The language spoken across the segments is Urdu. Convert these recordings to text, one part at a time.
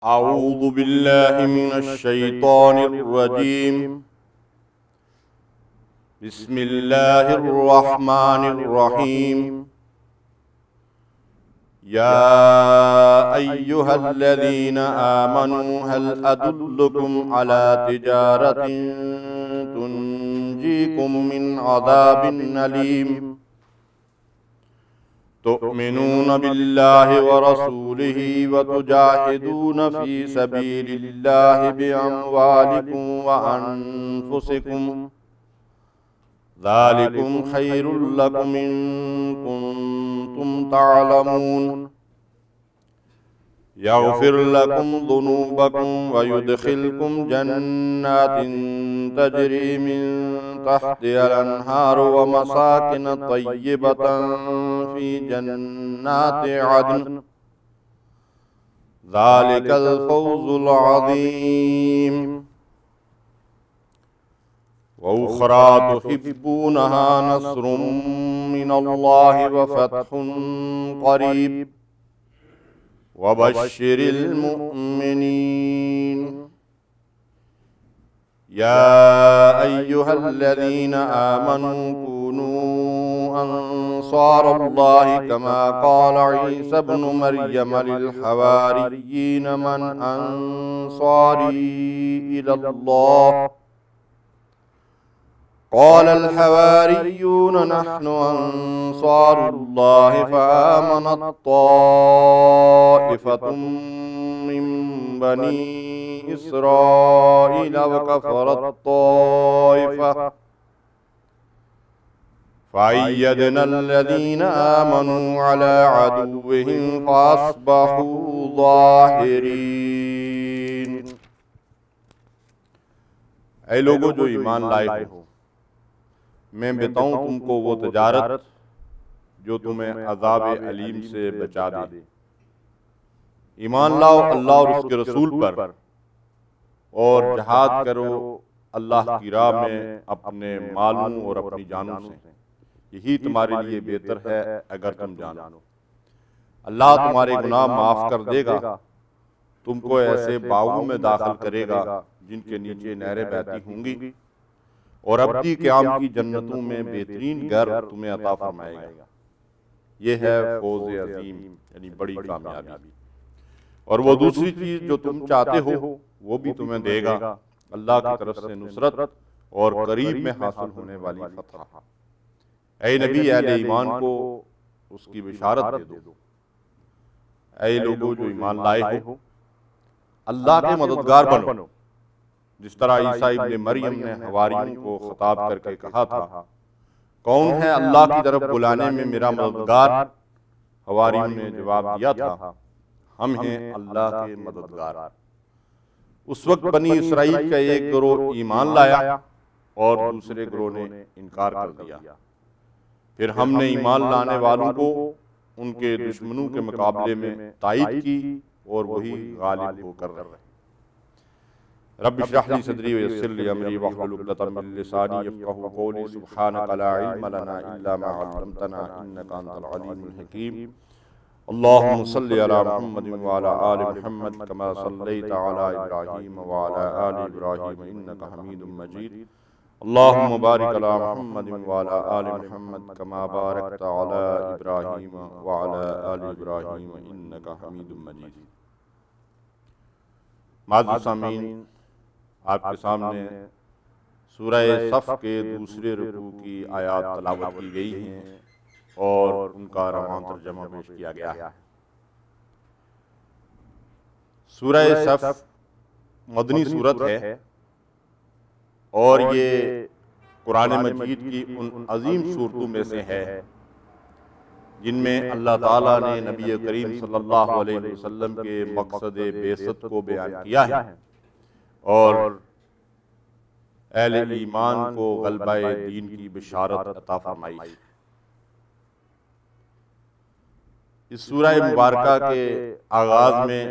اعوذ باللہ من الشیطان الرجیم بسم اللہ الرحمن الرحیم یا ایہا الذین آمنوا هل ادلکم علی تجارت تنجیکم من عذاب علیم تؤمنون باللہ ورسولہ وتجاہدون فی سبیل اللہ باموالکم وانفسکم ذالکم خیر لکم ان کنتم تعلمون یغفر لکم ذنوبکم ویدخلکم جنات تجری من تحتها الانہار ومساکن طیبة فی جنات عدن ذالک الفوز العظیم وأخرى تحبونها نصر من الله وفتح قريب وبشر المؤمنين يا أيها الذين آمنوا كونوا أنصار الله كما قال عيسى ابن مريم للحواريين من أنصاري إلى الله قال الحواريون نحن أنصار الله فآمنت طائفة من بني إسرائيل وكفرت طائفة فأيدنا الذين آمنوا على عدوهم فأصبحوا ظاهرين۔ اے لوگو جو ایمان لائے ہو، میں بتاؤں تم کو وہ تجارت جو تمہیں عذاب علیم سے بچا دے۔ ایمان لاؤ اللہ اور اس کے رسول پر اور جہاد کرو اللہ کی راہ میں اپنے مالوں اور اپنی جانوں سے، یہی تمہارے لیے بہتر ہے اگر تم جانو۔ اللہ تمہارے گناہ معاف کر دے گا، تم کو ایسے باغوں میں داخل کرے گا جن کے نیچے نہریں بہتی ہوں گی، اور ابدی قیام کی جنتوں میں بہترین گھر تمہیں عطا فرمائے گا۔ یہ ہے فوز عظیم، یعنی بڑی کامیابی۔ اور وہ دوسری چیز جو تم چاہتے ہو وہ بھی تمہیں دے گا، اللہ کی طرف سے نصرت اور قریب میں حاصل ہونے والی فتح۔ اے نبی، اہل ایمان کو اس کی بشارت دے دو۔ اے لوگو جو ایمان لائے ہو، اللہ کے مددگار بنو، جس طرح عیسیٰ ابن مریم نے حواریوں کو خطاب کر کے کہا تھا، کون ہے اللہ کی طرف بلانے میں میرا مددگار؟ حواریوں نے جواب دیا تھا، ہم ہیں اللہ کے مددگار۔ اس وقت بنی اسرائیل کا ایک گروہ ایمان لایا اور دوسرے گروہ نے انکار کر دیا۔ پھر ہم نے ایمان لانے والوں کو ان کے دشمنوں کے مقابلے میں تائید کی اور وہی غالب ہو کر رہے۔ رب اشرح لی صدری ویسر لی امری واحلل عقدۃ من لسانی یفقہوا قولی سبحانک لا علم لنا الا ما علمتنا انک انت العلیم الحکیم۔ اللہم صلی علی محمد وعلی آل محمد کما صلیت علی ابراہیم وعلی آل ابراہیم انک حمید مجید۔ اللہم بارک علی محمد وعلی آل محمد کما بارکت علی ابراہیم وعلی آل ابراہیم انک حمید مجید۔ معزز سامعین، آپ کے سامنے سورہ صف کے دوسرے رکوع کی آیات تلاوت کی گئی ہیں اور ان کا رواں ترجمہ پیش کیا گیا ہے۔ سورہ صف مدنی سورت ہے اور یہ قرآن مجید کی ان عظیم سورتوں میں سے ہے جن میں اللہ تعالیٰ نے نبی کریم صلی اللہ علیہ وسلم کے مقصد بعثت کو بیان کیا ہے اور اہل ایمان کو غلبہ دین کی بشارت عطا فرمائی۔ اس سورہ مبارکہ کے آغاز میں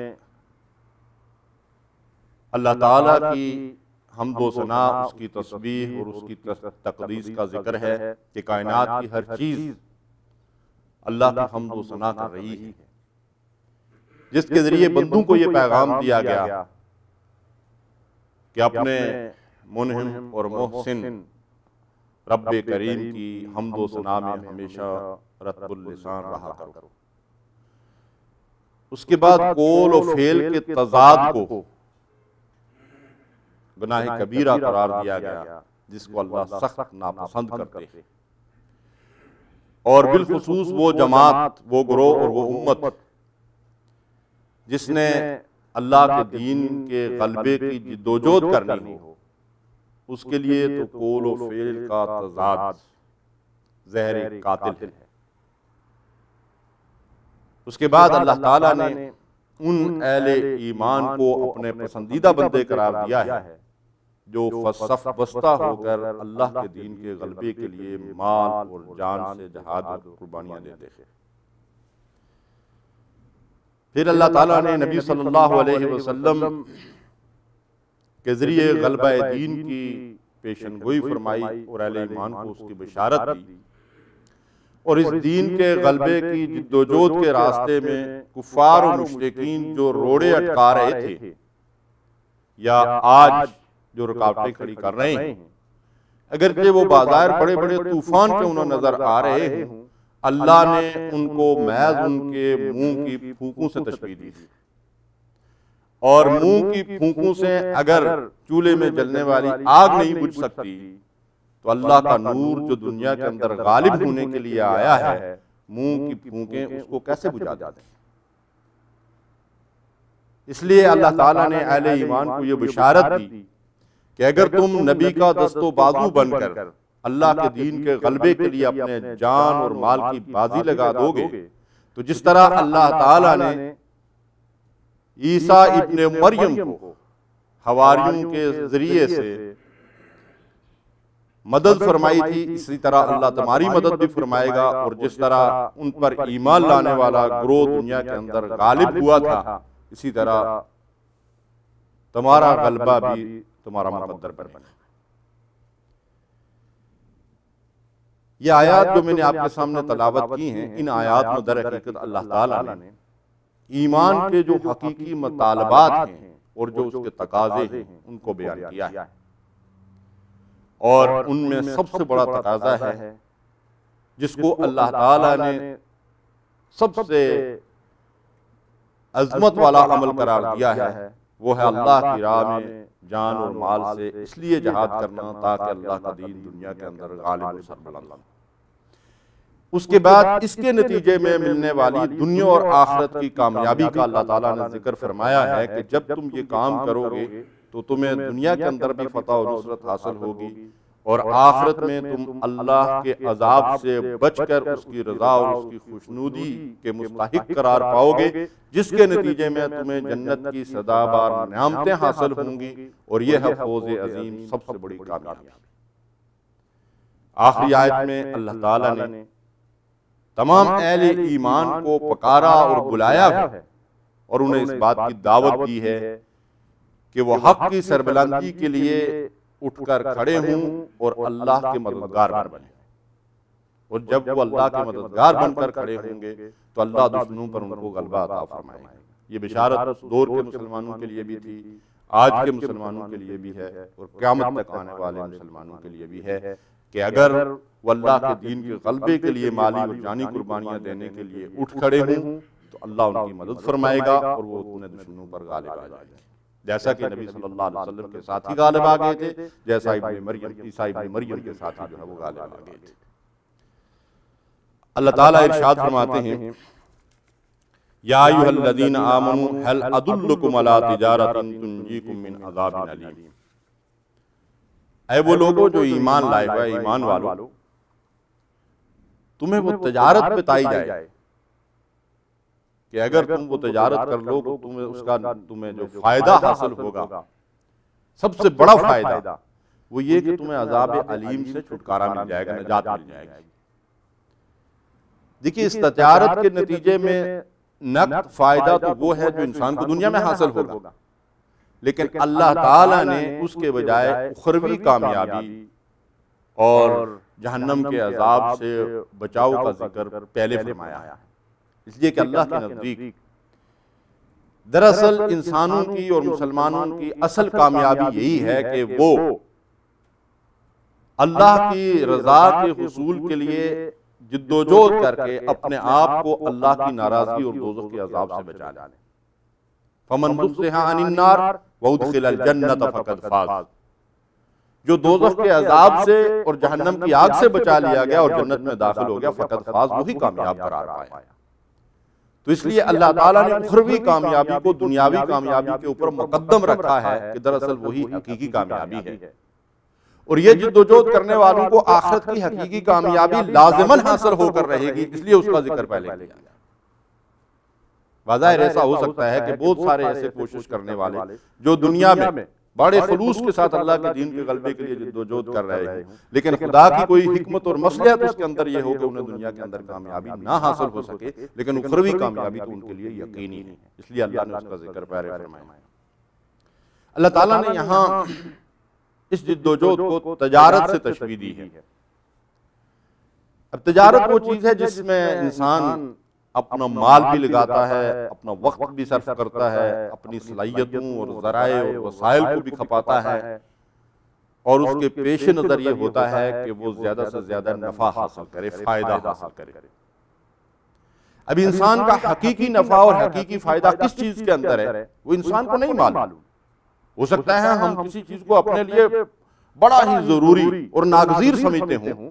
اللہ تعالیٰ کی حمد و ثنا، اس کی تسبیح اور اس کی تقدیس کا ذکر ہے کہ کائنات کی ہر چیز اللہ کی حمد و ثنا کر رہی ہے، جس کے ذریعے بندوں کو یہ پیغام دیا گیا کہ اپنے منعم اور محسن رب کریم کی حمد و ثنا میں ہمیشہ رطب اللسان رہا کرو۔ اس کے بعد قول و فعل کے تضاد کو گناہ کبیرہ قرار دیا گیا، جس کو اللہ سخت ناپسند کرتے ہیں، اور بالخصوص وہ جماعت، وہ گروہ اور وہ امت جس نے اللہ کے دین کے غلبے کی جدوجہد کرنی ہو، اس کے لیے تو قول و فعل کا تضاد زہر قاتل ہے۔ اس کے بعد اللہ تعالیٰ نے ان اہل ایمان کو اپنے پسندیدہ بندے قرار دیا ہے جو صف بستہ ہو کر اللہ کے دین کے غلبے کے لیے مال اور جان سے جہاد اور قربانیاں دیتے ہیں۔ پھر اللہ تعالیٰ نے نبی صلی اللہ علیہ وسلم کے ذریعے غلبہ دین کی پیشن گوئی فرمائی اور اہل ایمان کو اس کی بشارت دی، اور اس دین کے غلبے کی جدوجہد کے راستے میں کفار و مشرکین جو روڑے اٹکا رہے تھے یا آج جو رکاوٹیں کھڑی کر رہے ہیں، اگرچہ وہ بازار بڑے بڑے طوفان کے انہوں نظر آ رہے ہوں، اللہ نے ان کو محض ان کے منہ کی پھونکوں سے تشبیہ دی، اور منہ کی پھونکوں سے اگر چولہے میں جلنے والی آگ نہیں بجھ سکتی تو اللہ کا نور جو دنیا کے اندر غالب ہونے کے لیے آیا ہے، منہ کی پھونکیں اس کو کیسے بجھا دیتے ہیں؟ اس لیے اللہ تعالیٰ نے اہل ایمان کو یہ بشارت دی کہ اگر تم نبی کا دست و بازو بن کر اللہ کے دین کے غلبے کے لیے اپنے جان اور مال کی بازی لگا دو گے، تو جس طرح اللہ تعالیٰ نے عیسیٰ ابن مریم کو حواریوں کے ذریعے سے مدد فرمائی تھی، اسی طرح اللہ تمہاری مدد بھی فرمائے گا، اور جس طرح ان پر ایمان لانے والا گروہ دنیا کے اندر غالب ہوا تھا، اسی طرح تمہارا غلبہ بھی تمہارا مقدر پر بنے۔ یہ آیات جو میں نے آپ کے سامنے تلاوت کی ہیں، ان آیات میں در حقیقت اللہ تعالیٰ نے ایمان کے جو حقیقی مطالبات ہیں اور جو اس کے تقاضے ہیں ان کو بیان کیا ہے، اور ان میں سب سے بڑا تقاضا ہے جس کو اللہ تعالیٰ نے سب سے عظمت والا عمل قرار دیا ہے، وہ ہے اللہ کی راہ میں جان اور مال سے اس لیے جہاد کرنا تاکہ اللہ کا دین دنیا کے اندر غالب و سربلند ہو۔ اس کے بعد اس کے نتیجے میں ملنے والی دنیا اور آخرت کی کامیابی کا اللہ تعالیٰ نے ذکر فرمایا ہے کہ جب تم یہ کام کرو گے تو تمہیں دنیا کے اندر بھی فتح و نصرت حاصل ہوگی، اور آخرت میں تم اللہ کے عذاب سے بچ کر اس کی رضا اور اس کی خوشنودی کے مستحق قرار پاؤ گے، جس کے نتیجے میں تمہیں جنت کی سدابار نعمتیں حاصل ہوں گی، اور یہ ہے فوز عظیم، سب سے بڑی کامیابی۔ آخری آیت میں اللہ تعالیٰ نے تمام اہل ایمان کو پکارا اور بلایا ہے، اور انہیں اس بات کی دعوت دی ہے کہ وہ حق کی سربلندی کے لیے اٹھ کر کھڑے ہوں اور اللہ کے مددگار بنیں، اور جب وہ اللہ کے مددگار بن کر کھڑے ہوں گے تو اللہ دشمنوں پر ان کو غلبہ عطا فرمائے گا۔ یہ بشارت اس دور کے مسلمانوں کے لیے بھی تھی، آج کے مسلمانوں کے لیے بھی ہے، اور قیامت تک آنے والے مسلمانوں کے لیے بھی ہے کہ اگر وہ اللہ کے دین کے غلبے کے لیے مالی اور جانی قربانیاں دینے کے لیے اٹھ کھڑے ہوں تو اللہ ان کی مدد فرمائے گا، اور وہ اپنے دشمنوں پر غالب آ جائے گا، جیسا کہ نبی صلی اللہ علیہ وسلم کے ساتھی غالب آ گئے تھے، جیسا عیسیٰ ابن مریم کے ساتھی جو ہے وہ غالب آ گئے تھے۔ اللہ تعالیٰ ارشاد فرماتے ہیں، یا ایھا الذین آمنوا هل ادلکم علی تجارۃ تنجیکم من عذاب علیم۔ اے وہ لوگوں جو ایمان لائے ہوئے، ایمان والو، تمہیں وہ تجارت بتائی جائے کہ اگر تم وہ تجارت کر لو تو تمہیں جو فائدہ حاصل ہوگا، سب سے بڑا فائدہ وہ یہ کہ تمہیں عذاب علیم سے چھٹکارا مل جائے گا، نجات مل جائے گی۔ دیکھیے، اس تجارت کے نتیجے میں نقد فائدہ تو وہ ہے جو انسان کو دنیا میں حاصل ہوگا، لیکن اللہ تعالیٰ نے اس کے بجائے اخروی کامیابی اور جہنم کے عذاب سے بچاؤ کا ذکر پہلے فرمایا ہے، اس لیے کہ اللہ کے نزدیک دراصل انسانوں کی اور مسلمانوں کی اصل کامیابی یہی ہے کہ وہ اللہ کی رضا کے حصول کے لیے جدوجہد کر کے اپنے آپ کو اللہ کی ناراضگی اور دوزخ کے عذاب سے بچا لیں۔ فَمَنْ زُحْزِحَ عَنِ النَّارِ وَأُدْخِلَ الْجَنَّةَ فَقَدْ فَازَ، جو دوزخ کے عذاب سے اور جہنم کی آگ سے بچا لیا گیا اور جنت میں داخل ہو گیا، فقط فاز، وہی کامیاب قرار پایا۔ تو اس لیے اللہ تعالیٰ نے اخروی کامیابی کو دنیاوی کامیابی کے اوپر مقدم رکھا ہے کہ دراصل وہی حقیقی کامیابی ہے، اور یہ جدوجہد کرنے والوں کو آخرت کی حقیقی کامیابی لازماً حاصل ہو کر رہے گی، اس لیے اس کا ذکر پہلے کیا گیا۔ بظاہر ایسا ہو سکتا ہے کہ بہت سارے ایسے کوشش کرنے والے جو دنیا میں بڑے خلوص کے ساتھ اللہ کے دین کے غلبے کے لیے جدوجہد کر رہے ہیں، لیکن خدا کی کوئی حکمت اور مصلحت اس کے اندر یہ ہو کہ انہیں دنیا کے اندر کامیابی نہ حاصل ہو سکے، لیکن اخروی کامیابی تو ان کے لیے یقینی ہے، اس لیے اللہ نے اس کا ذکر پہلے فرمایا۔ اللہ تعالیٰ نے یہاں اس جدوجہد کو تجارت سے تشبیہ دی ہے۔ اب تجارت وہ چیز ہے جس میں انسان اپنا مال بھی لگاتا ہے، اپنا وقت بھی صرف کرتا ہے، اپنی صلاحیتوں اور ذرائع اور وسائل کو بھی کھپاتا ہے، اور اس کے پیش نظر یہ ہوتا ہے کہ وہ زیادہ سے زیادہ نفع حاصل کرے، فائدہ حاصل کرے۔ اب انسان کا حقیقی نفع اور حقیقی فائدہ کس چیز کے اندر ہے وہ انسان کو نہیں معلوم۔ ہو سکتا ہے ہم کسی چیز کو اپنے لیے بڑا ہی ضروری اور ناگزیر سمجھتے ہوں،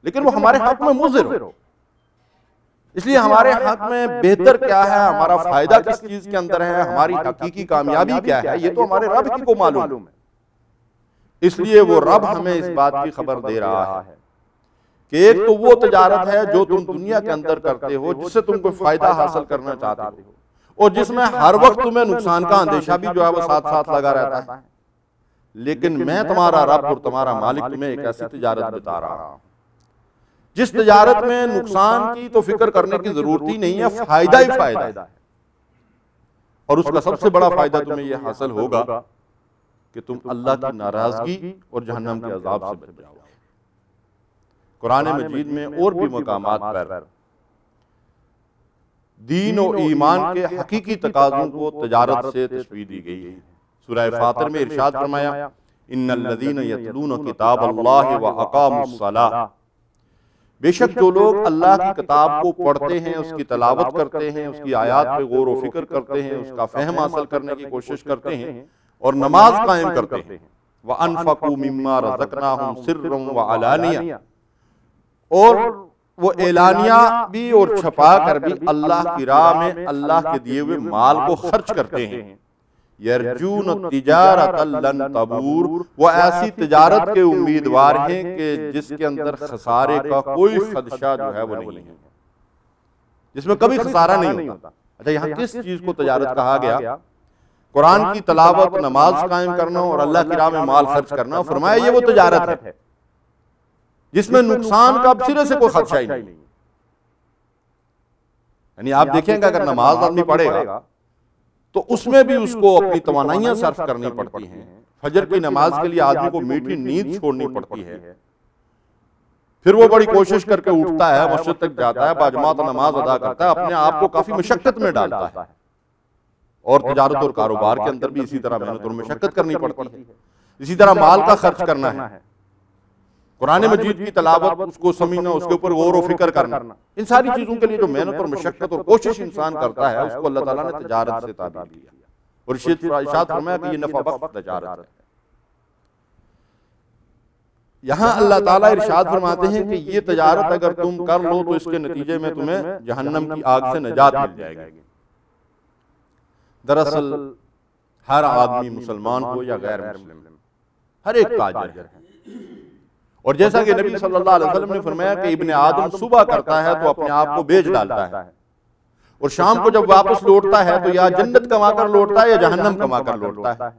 لیکن وہ ہمارے حق میں مضر ہو۔ اس لیے ہمارے حق میں بہتر کیا ہے، ہمارا فائدہ کس چیز کے اندر ہے، ہماری حقیقی کامیابی کیا ہے، یہ تو ہمارے رب ہی کو معلوم ہے۔ اس لیے وہ رب ہمیں اس بات کی خبر دے رہا ہے کہ ایک تو وہ تجارت ہے جو تم دنیا کے اندر کرتے ہو، جس سے تم کوئی فائدہ حاصل کرنا چاہتے ہو، اور جس میں ہر وقت تمہیں نقصان کا اندیشہ بھی جو ہے وہ ساتھ ساتھ لگا رہتا ہے، لیکن میں تمہارا رب اور تمہارا مالک تمہیں ایک ایسی تجارت بتا رہا ہوں جس تجارت میں نقصان کی تو فکر کرنے کی ضرورت ہی نہیں ہے، فائدہ ہی فائدہ ہے، اور اس کا سب سے بڑا فائدہ تمہیں یہ حاصل ہوگا کہ تم اللہ کی ناراضگی اور جہنم کے عذاب سے بچ جاؤ گے۔ قرآن مجید میں اور بھی مقامات پر دین و ایمان کے حقیقی تقاضوں کو تجارت سے تشبیہ دی گئی ہے۔ سورہ فاطر میں ارشاد فرمایا، ان الذین یتلون کتاب اللہ واقاموا الصلاۃ، بے شک جو لوگ اللہ کی کتاب کو پڑھتے ہیں، اس کی تلاوت کرتے ہیں، اس کی آیات پہ غور و فکر کرتے ہیں، اس کا فہم حاصل کرنے کی کوشش کرتے ہیں اور نماز قائم کرتے ہیں، وَأَنفَقُوا مِمَّا رَزَقْنَاهُمْ سِرًّا وَعَلَانِيَةً، اور وہ اعلانیہ بھی اور چھپا کر بھی اللہ کی راہ میں اللہ کے دیے ہوئے مال کو خرچ کرتے ہیں، یرجون تجارت لن تبور، وہ ایسی تجارت کے امیدوار ہیں کہ جس کے اندر خسارے کا کوئی خدشہ جو ہے وہ نہیں ہے، جس میں کبھی خسارہ نہیں ہوتا۔ اچھا، یہاں کس چیز کو تجارت کہا گیا؟ قرآن کی تلاوت، نماز قائم کرنا اور اللہ کی راہ میں مال خرچ کرنا، فرمایا یہ وہ تجارت ہے جس میں نقصان کا سرے سے کوئی خدشہ ہی نہیں۔ یعنی آپ دیکھیں گے اگر نماز آدمی پڑھے گا تو اس میں بھی اس کو اپنی توانائیاں صرف کرنی پڑتی ہیں۔ فجر کی نماز کے لیے آدمی کو میٹھی نیند چھوڑنی پڑتی ہے، پھر وہ بڑی کوشش کر کے اٹھتا ہے، مسجد تک جاتا ہے، باجماعت نماز ادا کرتا ہے، اپنے آپ کو کافی مشقت میں ڈالتا ہے، اور تجارت اور کاروبار کے اندر بھی اسی طرح محنت اور مشقت کرنی پڑتی ہے، اسی طرح مال کا خرچ کرنا ہے، قرآن مجید کی تلاوت، اس کو سمجھنا، اس کے اوپر غور و فکر کرنا، ان ساری چیزوں کے لیے جو محنت اور مشقت اور کوشش انسان کرتا ہے، اس کو اللہ تعالیٰ نے تجارت سے تعبیر کیا، اور ارشاد فرمایا کہ یہ نفع بخش تجارت ہے۔ یہاں اللہ تعالیٰ ارشاد فرماتے ہیں کہ یہ تجارت اگر تم کر لو تو اس کے نتیجے میں تمہیں جہنم کی آگ سے نجات مل جائے گی۔ دراصل ہر آدمی مسلمان ہو یا غیر مسلم، ہر ایک تاجر ہے، اور جیسا کہ نبی صلی اللہ علیہ وسلم نے فرمایا کہ ابن آدم صبح کرتا ہے تو اپنے آپ کو بیچ ڈالتا ہے، اور شام کو جب واپس لوٹتا ہے تو یا جنت کما کر لوٹتا ہے یا جہنم کما کر لوٹتا ہے۔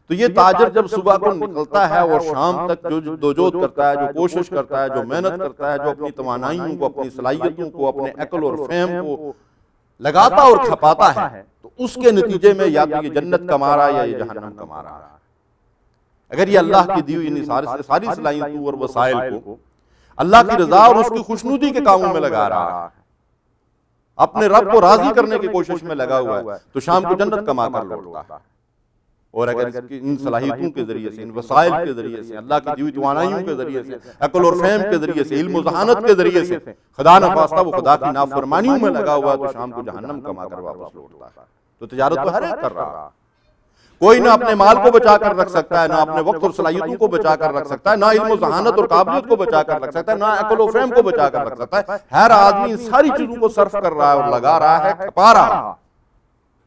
تو یہ تاجر جب صبح کو نکلتا ہے اور شام تک جو جدوجہد کرتا ہے، جو کوشش کرتا ہے، جو محنت کرتا ہے، جو اپنی توانائیوں کو، اپنی صلاحیتوں کو، اپنے عقل اور فہم کو لگاتا اور کھپاتا ہے، تو اس کے نتیجے میں یا تو یہ جنت کما رہا ہے یا یہ جہنم کما رہا ہے۔ اگر یہ اللہ کی دی ہوئی ساری صلاحیتوں اور وسائل کو اللہ کی رضا اور اس کی خوشنودی کے کاموں میں لگا رہا ہے، اپنے رب کو راضی کرنے کی کوشش میں لگا ہوا ہے تو شام کو جنت کما کر لوٹتا ہے۔ اور اگر ان صلاحیتوں کے ذریعے سے، ان وسائل کے ذریعے سے، اللہ کی دی ہوئی توانائیوں کے ذریعے سے، عقل اور فہم کے ذریعے سے، علم و ذہانت کے ذریعے سے خدا نخواستہ وہ خدا کی نافرمانیوں میں لگا ہوا ہے تو شام کو جہنم کما کر واپس لوٹتا ہے۔ تو تجارت تو ہر ایک کر رہا ہے، کوئی نہ اپنے مال کو بچا کر رکھ سکتا ہے، نہ اپنے وقت اور صلاحیتوں کو بچا کر رکھ سکتا ہے، نہ علم و ذہانت اور قابلیت کو بچا کر رکھ سکتا ہے، نہ عقل و فہم کو بچا کر رکھ سکتا ہے۔ ہر آدمی ان ساری چیزوں کو صرف کر رہا ہے اور لگا رہا ہے، کھپا رہا ہے۔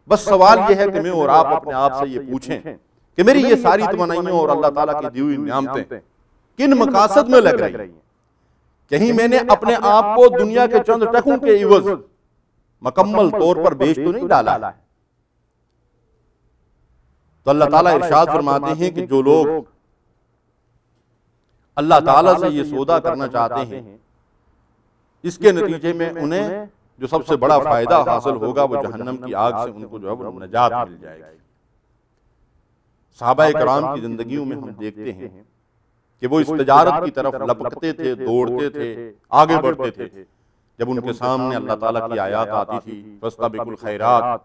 ببس سوال یہ ہے کہ میں اور آپ اپنے آپ سے یہ پوچھیں کہ میری یہ ساری توانائیوں اور اللہ تعالیٰ کی دی ہوئی نعمتیں کن مقاصد میں لگ رہی ہیں؟ کہیں میں نے اپنے آپ کو دنیا کے چند ٹکوں کے عوض مکمل طور پر بیچ تو نہیں ڈالا ہے؟ تو اللہ تعالیٰ ارشاد فرماتے ہیں کہ جو لوگ اللہ تعالیٰ سے یہ سودا کرنا چاہتے ہیں، اس کے نتیجے میں انہیں جو سب سے بڑا فائدہ حاصل ہوگا وہ جہنم کی آگ سے ان کو جو ہے وہ نجات مل جائے گی۔ صحابہ کرام کی زندگیوں میں ہم دیکھتے ہیں کہ وہ اس تجارت کی طرف لپکتے تھے، دوڑتے تھے، آگے بڑھتے تھے۔ جب ان کے سامنے اللہ تعالیٰ کی آیات آتی تھی فاستبقوا الخیرات،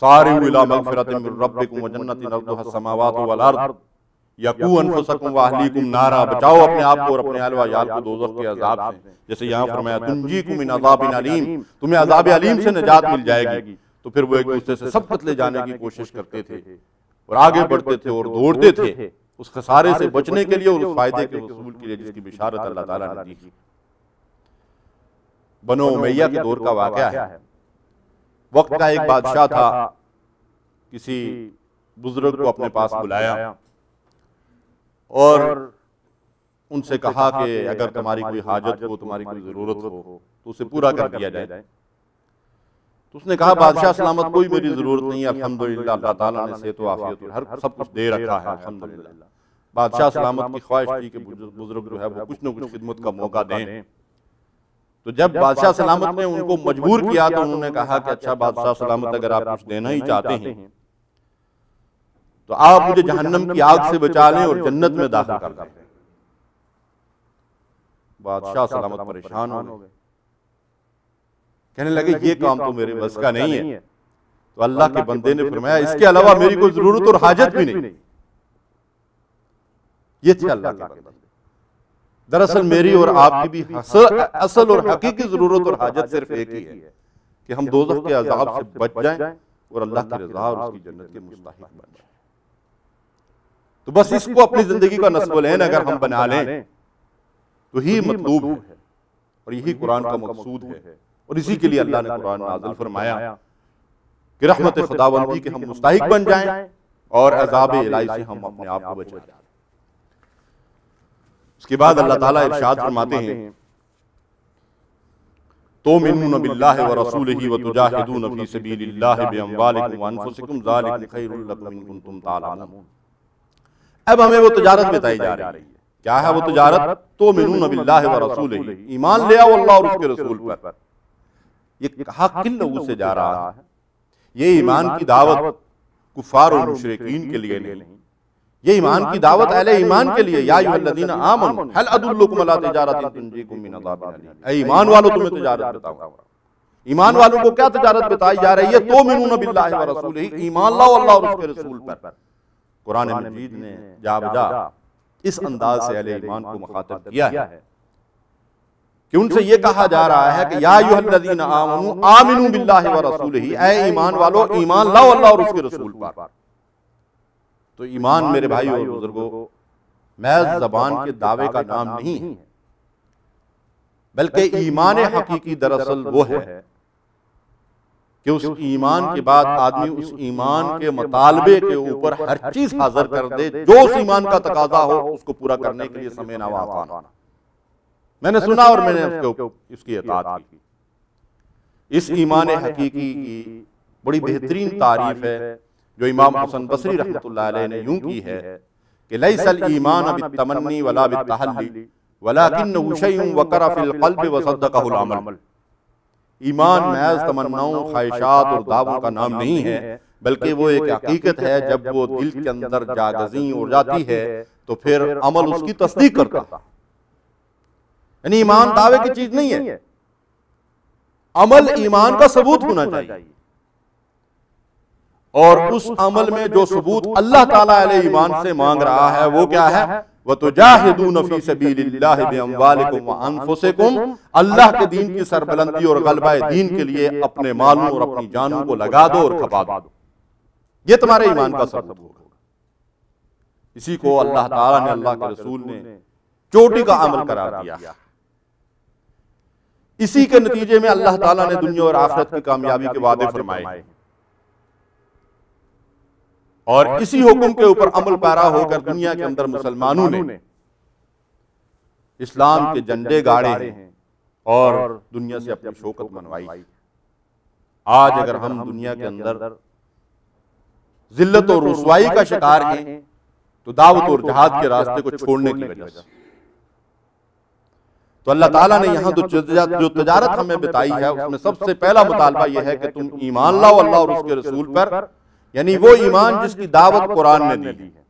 سارعوا الی مغفرۃ من ربکم وجنۃ عرضھا السماوات والارض یقوا انفسکم واہلیکم نارا، بچاؤ اپنے آپ کو اور اپنے اہل و عیال کو دوزخ کے عذاب سے، جیسے یہاں فرمایا تنجیکم من عذاب علیم، تمہیں عذاب علیم سے نجات مل جائے گی۔ تو پھر وہ ایک دوسرے سے سبقت لے جانے کی کوشش کرتے تھے اور آگے بڑھتے تھے اور دوڑتے تھے اس خسارے سے بچنے کے لیے اور اس فائدے کے حصول کے لیے جس کی بشارت اللہ تعالیٰ نے دی تھی۔ بنو امیہ کے دور کا واقعہ ہے۔ وقت کا ایک بادشاہ تھا، کسی بزرگ کو اپنے پاس بلایا اور ان سے کہا کہ اگر تمہاری کوئی حاجت ہو، تمہاری کوئی ضرورت ہو تو اسے پورا کر دیا جائے۔ تو اس نے کہا بادشاہ سلامت کوئی میری ضرورت نہیں ہے، الحمدللہ اللہ تعالیٰ نے صحت و عافیت اور ہر سب کچھ دے رکھا ہے الحمدللہ۔ بادشاہ سلامت کی خواہش تھی کہ بزرگ جو ہے وہ کچھ نہ کچھ خدمت کا موقع دیں۔ تو جب بادشاہ سلامت نے ان کو مجبور کیا تو انہوں نے کہا کہ اچھا بادشاہ سلامت اگر آپ کچھ دینا ہی چاہتے ہیں تو آپ مجھے جہنم کی آگ سے بچا لیں اور جنت میں داخل کر دیں۔ بادشاہ سلامت پریشان ہو گئے، کہنے لگے یہ کام تو میرے بس کا نہیں ہے۔ تو اللہ کے بندے نے فرمایا اس کے علاوہ میری کوئی ضرورت اور حاجت بھی نہیں۔ یہ تھے اللہ کے بندے۔ دراصل میری اور آپ کی بھی اصل اور حقیقی ضرورت اور حاجت صرف ایک ہی ہے کہ ہم دوزخ کے عذاب سے بچ جائیں اور اللہ کی رضا اور اس کی جنت کے مستحق بن جائیں۔ تو بس اس کو اپنی زندگی کا نصب العین اگر ہم بنا لیں تو ہی مطلوب ہے اور یہی قرآن کا مقصود ہے، اور اسی کے لیے اللہ نے قرآن نازل فرمایا کہ رحمت خداوندی کے ہم مستحق بن جائیں اور عذاب الہی سے ہم اپنے آپ کو بچائیں۔ اس کے بعد اللہ تعالیٰ ارشاد فرماتے ہیں تؤمنون باللہ ورسولہ وتجاہدون فی سبیل اللہ باموالکم وانفسکم ذالکم خیر لکم ان کنتم تعلمون۔ اب ہمیں وہ تجارت بتائی جا رہی ہے، کیا ہے وہ تجارت؟ تؤمنون باللہ ورسولہ، ایمان لے آؤ اللہ اور اس کے رسول پر۔ یہ حق کن لوگوں سے جا رہا ہے؟ یہ ایمان کی دعوت کفار اور مشرکین کے لیے نہیں، یہ ایمان کی دعوت اہل ایمان کے لیے۔ یا ایھا الذین آمنوا هل ادلکم علی تجارۃ تنجیکم من عذاب الیم، اے ایمان والو تمہیں تجارت بتاؤں۔ ایمان والوں کو کیا تجارت بتائی جا رہی ہے؟ تؤمنون باللہ ورسولہ، ایمان لاؤ اللہ اور اس کے رسول پر۔ قرآن مجید نے جا بجا اس انداز سے اہل ایمان کو مخاطب کیا ہے کہ ان سے یہ کہا جا رہا ہے کہ یا ایھا الذین آمنوا آمنوا باللہ ورسولہ، اے ایمان والو ایمان لاؤ اللہ اور اس کے رسول پر۔ تو ایمان میرے بھائی اور بزرگوں محض زبان کے دعوے کا نام نہیں ہے، بلکہ ایمان حقیقی دراصل وہ ہے کہ اس ایمان کے بعد آدمی اس ایمان کے مطالبے کے اوپر ہر چیز حاضر کر دے جو اس ایمان کا تقاضا ہو، اس کو پورا کرنے کے لیے سمعنا واطعنا۔ میں نے سنا اور میں نے اس کی اطاعت کی۔ اس ایمان حقیقی کی بڑی بہترین تعریف ہے جو امام حسن بصری رحمۃ اللہ علیہ نے یوں کی ہے کہ لیس الایمان بالتمنی ولا بالتحلی ولکنہ شیء وقر فی القلب وصدقہ العمل۔ ایمان محض تمناؤں، خواہشات اور دعووں کا نام نہیں ہے، بلکہ وہ ایک حقیقت ہے جب وہ دل کے اندر جاگزیں ہو جاتی ہے تو پھر عمل اس کی تصدیق کرتا۔ یعنی ایمان دعوے کی چیز نہیں ہے، عمل ایمان کا ثبوت ہونا چاہیے، اور اس عمل میں جو ثبوت اللہ تعالیٰ علیہ ایمان سے مانگ رہا ہے وہ کیا ہے؟ وَتُجَاهِدُونَ فِي سَبِيلِ اللَّهِ بِأَمْوَالِكُمْ وَأَنفُسِكُمْ، اللہ کے دین کی سربلندی اور غلبہ دین کے لیے اپنے مالوں اور اپنی جانوں کو لگا دو اور کھپا دو، یہ تمہارے ایمان کا ثبوت ہوگا۔ اسی کو اللہ تعالیٰ نے، اللہ کے رسول نے چوٹی کا عمل قرار دیا، اسی کے نتیجے میں اللہ تعالیٰ نے دنیا اور آخرت کی کامیابی کے وعدے فرمائے، اور اسی حکم کے اوپر عمل پیرا ہو کر دنیا کے اندر مسلمانوں نے اسلام کے جھنڈے گاڑے ہیں اور دنیا سے اپنی شوکت منوائی۔ آج اگر ہم دنیا کے اندر ذلت اور رسوائی کا شکار ہیں تو دعوت اور جہاد کے راستے کو چھوڑنے کی وجہ سے۔ تو اللہ تعالیٰ نے یہاں جو تجارت ہمیں بتائی ہے اس میں سب سے پہلا مطالبہ یہ ہے کہ تم ایمان لاؤ اللہ اور اس کے رسول پر، یعنی وہ ایمان جس کی دعوت قرآن نے دی ہے،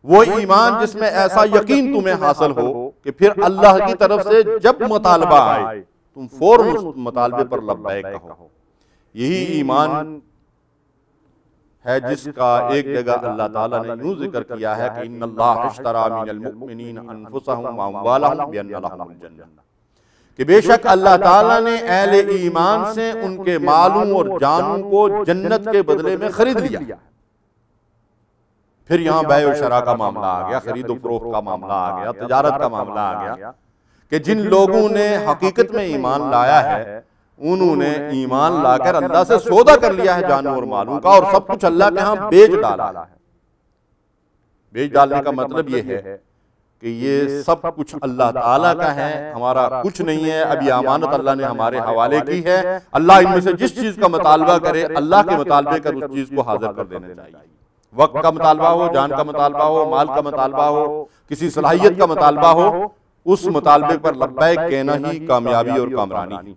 وہ ایمان جس میں ایسا یقین تمہیں حاصل ہو کہ پھر اللہ کی طرف سے جب مطالبہ آئے تم فوراً اس مطالبے پر لبیک کہو۔ یہی ایمان ہے جس کا ایک جگہ اللہ تعالیٰ نے یوں ذکر کیا ہے کہ ان اللہ اشتری من المؤمنین انفسهم واموالهم بان لهم الجنہ، کہ بے شک اللہ تعالیٰ نے اہل ایمان سے ان کے مالوں اور جانوں کو جنت کے بدلے میں خرید لیا۔ پھر یہاں بیع و شراء کا معاملہ آ گیا، خرید و فروخت کا معاملہ آ گیا، تجارت کا معاملہ آ گیا کہ جن لوگوں نے حقیقت میں ایمان لایا ہے انہوں نے ایمان لا کر اللہ سے سودا کر لیا ہے جانوں اور مالوں کا، اور سب کچھ اللہ کے ہاں بیچ ڈالا ہے۔ بیچ ڈالنے کا مطلب یہ ہے کہ یہ سب کچھ اللہ تعالیٰ کا ہے، ہمارا کچھ نہیں ہے، اب یہ امانت اللہ نے ہمارے حوالے کی ہے، اللہ ان میں سے جس چیز کا مطالبہ کرے اللہ کے مطالبے کر اس چیز کو حاضر کر دینا چاہیے۔ وقت کا مطالبہ ہو، جان کا مطالبہ ہو، مال کا مطالبہ ہو، کسی صلاحیت کا مطالبہ ہو، اس مطالبے پر لبیک کہنا ہی کامیابی اور کامرانی ہے۔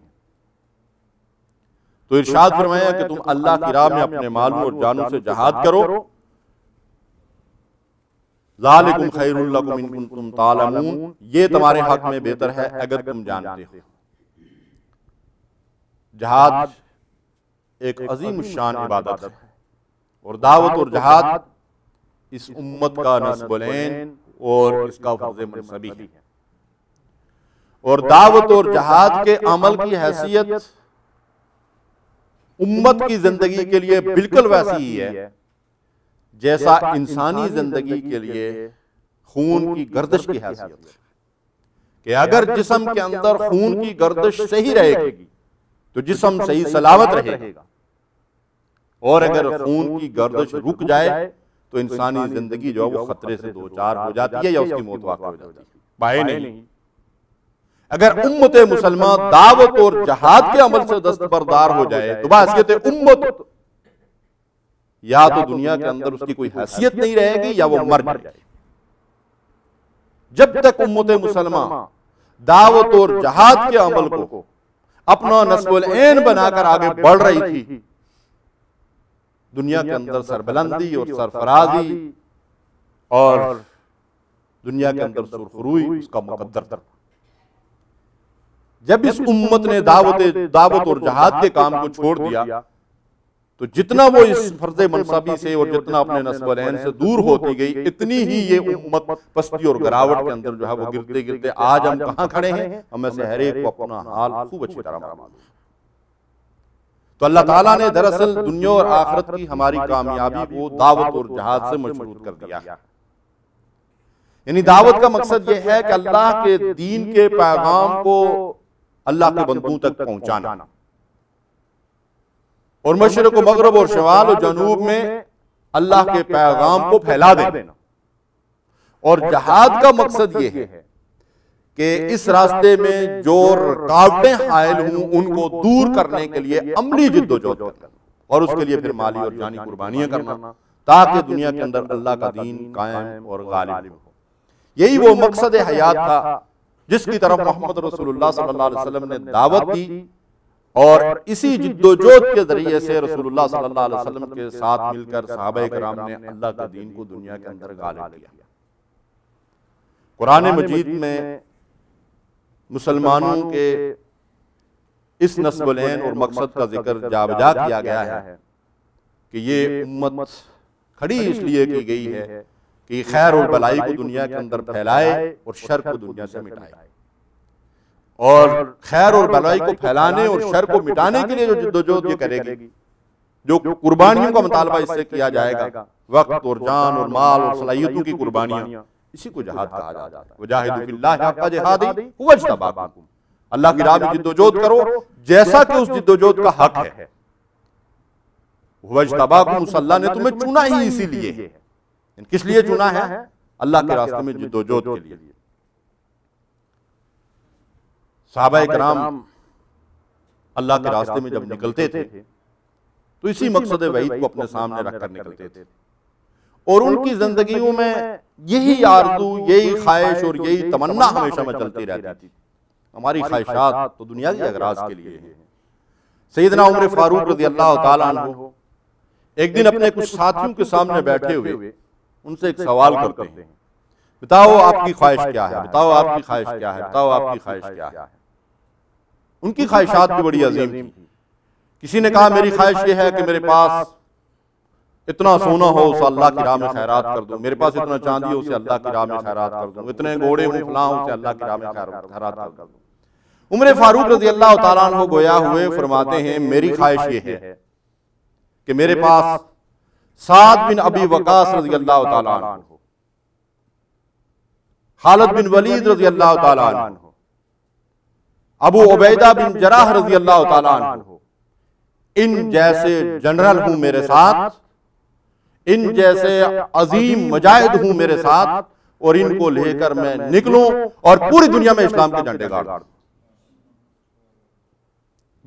تو ارشاد فرمایا کہ تم اللہ کی راہ میں اپنے مالوں اور جانوں سے جہاد کرو، ذالکم خیر لکم ان کنتم تعلمون، یہ تمہارے حق میں بہتر ہے اگر تم جانتے ہو۔ جہاد ایک عظیم الشان عبادت ہے، اور دعوت اور جہاد اس امت کا نصب العین اور اس کا فرض منصبی ہے، اور دعوت اور جہاد کے عمل کی حیثیت امت کی زندگی کے لیے بالکل ویسی ہی ہے جیسا انسانی زندگی کے لیے خون کی گردش کی حیثیت ہے، کہ اگر جسم کے اندر خون کی گردش صحیح رہے گی تو جسم صحیح سلامت رہے گا، اور اگر خون کی گردش رک جائے تو انسانی زندگی جو ہے وہ خطرے سے دوچار ہو جاتی ہے یا اس کی موت واقع ہو جاتی ہے۔ بائے نہیں، اگر امت مسلمہ دعوت اور جہاد کے عمل سے دستبردار ہو جائے تو بحیثیت امت یا تو دنیا کے اندر اس کی کوئی حیثیت نہیں رہے گی یا وہ مر جائے۔ جب تک امت مسلمہ دعوت اور جہاد کے عمل کو اپنا نصب العین بنا کر آگے بڑھ رہی تھی، دنیا کے اندر سربلندی اور سرفرازی اور دنیا کے اندر سرخروئی اس کا مقدر تھا۔ جب اس امت نے دعوت اور جہاد کے کام کو چھوڑ دیا تو جتنا وہ اس فرض منصبی سے اور جتنا اپنے نصب العین سے دور ہوتی گئی، اتنی ہی یہ امت پستی اور گراوٹ کے اندر جو ہے وہ گرتے گرتے آج ہم کہاں کھڑے ہیں، ہمیں سے ہر ایک کو اپنا حال خوب اچھی طرح معلوم ہے۔ تو اللہ تعالیٰ نے دراصل دنیا اور آخرت کی ہماری کامیابی کو دعوت اور جہاد سے مشروط کر دیا، یعنی دعوت کا مقصد یہ ہے کہ اللہ کے دین کے پیغام کو اللہ کے بندوں تک پہنچانا، اور مشرق و مغرب اور شمال و جنوب میں اللہ کے پیغام کو پھیلا دینا۔ اور جہاد کا مقصد یہ ہے کہ اس راستے میں جو رکاوٹیں حائل ہوں ان کو دور کرنے کے لیے عملی جد و جہد کرنا، اور اس کے لیے پھر مالی اور جانی قربانیاں کرنا، تاکہ دنیا کے اندر اللہ کا دین قائم اور غالب ہو۔ یہی وہ مقصد حیات تھا جس کی طرف محمد رسول اللہ صلی اللہ علیہ وسلم نے دعوت دی، اور اسی جد و جہد کے ذریعے سے رسول اللہ صلی اللہ علیہ وسلم کے ساتھ مل کر صحابہ کرام نے اللہ کے دین کو دنیا کے اندر غالب کیا۔ قرآن مجید میں مسلمانوں کے اس نصب العین اور مقصد کا ذکر جا بجا کیا گیا ہے کہ یہ امت کھڑی اس لیے کی گئی ہے کہ خیر اور بلائی کو دنیا کے اندر پھیلائے اور شر کو دنیا سے مٹائے، اور خیر اور بلائی کو پھیلانے اور شر کو مٹانے کے لیے جو جدوجہد یہ کرے گی، جو قربانیوں کا مطالبہ اس سے کیا جائے گا، وقت اور جان اور مال اور صلاحیتوں کی قربانیاں، اسی کو جہاد کہا جاتا ہے۔ وجاہدوا فی اللہ حق جہادہ ھو اجتباکم، اللہ کی راہ میں جدوجہد کرو جیسا کہ اس جدوجہد کا حق ہے۔ ھو اجتباکم، اس اللہ نے تمہیں چنا ہی اسی لیے ہے۔ کس لیے چنا ہے؟ اللہ کے راستے میں جدوجہد کے لیے۔ صحابہ کرام اللہ کے راستے میں جب نکلتے تھے تو اسی مقصد وحید کو اپنے سامنے رکھ کر نکلتے تھے، اور ان کی زندگیوں میں یہی آرزو، یہی خواہش اور یہی تمنا ہمیشہ میں چلتی رہتی تھی۔ ہماری خواہشات تو دنیا کے اغراض کے لیے ہیں۔ سیدنا عمر فاروق رضی اللہ تعالیٰ عنہ ایک دن اپنے کچھ ساتھیوں کے سامنے بیٹھے ہوئے ان سے ایک سوال کرتے ہیں، بتاؤ آپ کی خواہش کیا ہے، بتاؤ آپ کی خواہش کیا ہے، بتاؤ آپ کی خواہش کیا ہے۔ ان کی خواہشات بھی بڑی عظیم تھی۔ کسی نے کہا میری خواہش یہ ہے کہ میرے پاس اتنا سونا ہو اسے اللہ کی راہ میں خیرات کر دوں، میرے پاس اتنا چاندی ہو اسے اللہ کی راہ میں خیرات کر دوں، اتنے گھوڑے ہوں فلاں ہوں اسے اللہ کی راہ میں خیرات کر دوں۔ عمر فاروق رضی اللہ تعالیٰ عنہ گویا ہوئے فرماتے ہیں میری خواہش یہ ہے کہ میرے پاس سعد بن ابی وقاص رضی اللہ تعالیٰ عنہ، خالد بن ولید رضی اللہ تعالیٰ عنہ، ابو عبیدہ بن جراح رضی اللہ تعالیٰ عنہ، ان جیسے جنرل ہوں میرے ساتھ، ان جیسے عظیم مجاہد ہوں میرے ساتھ، اور ان کو لے کر میں نکلوں اور پوری دنیا میں اسلام کے جھنڈے گاڑ دوں۔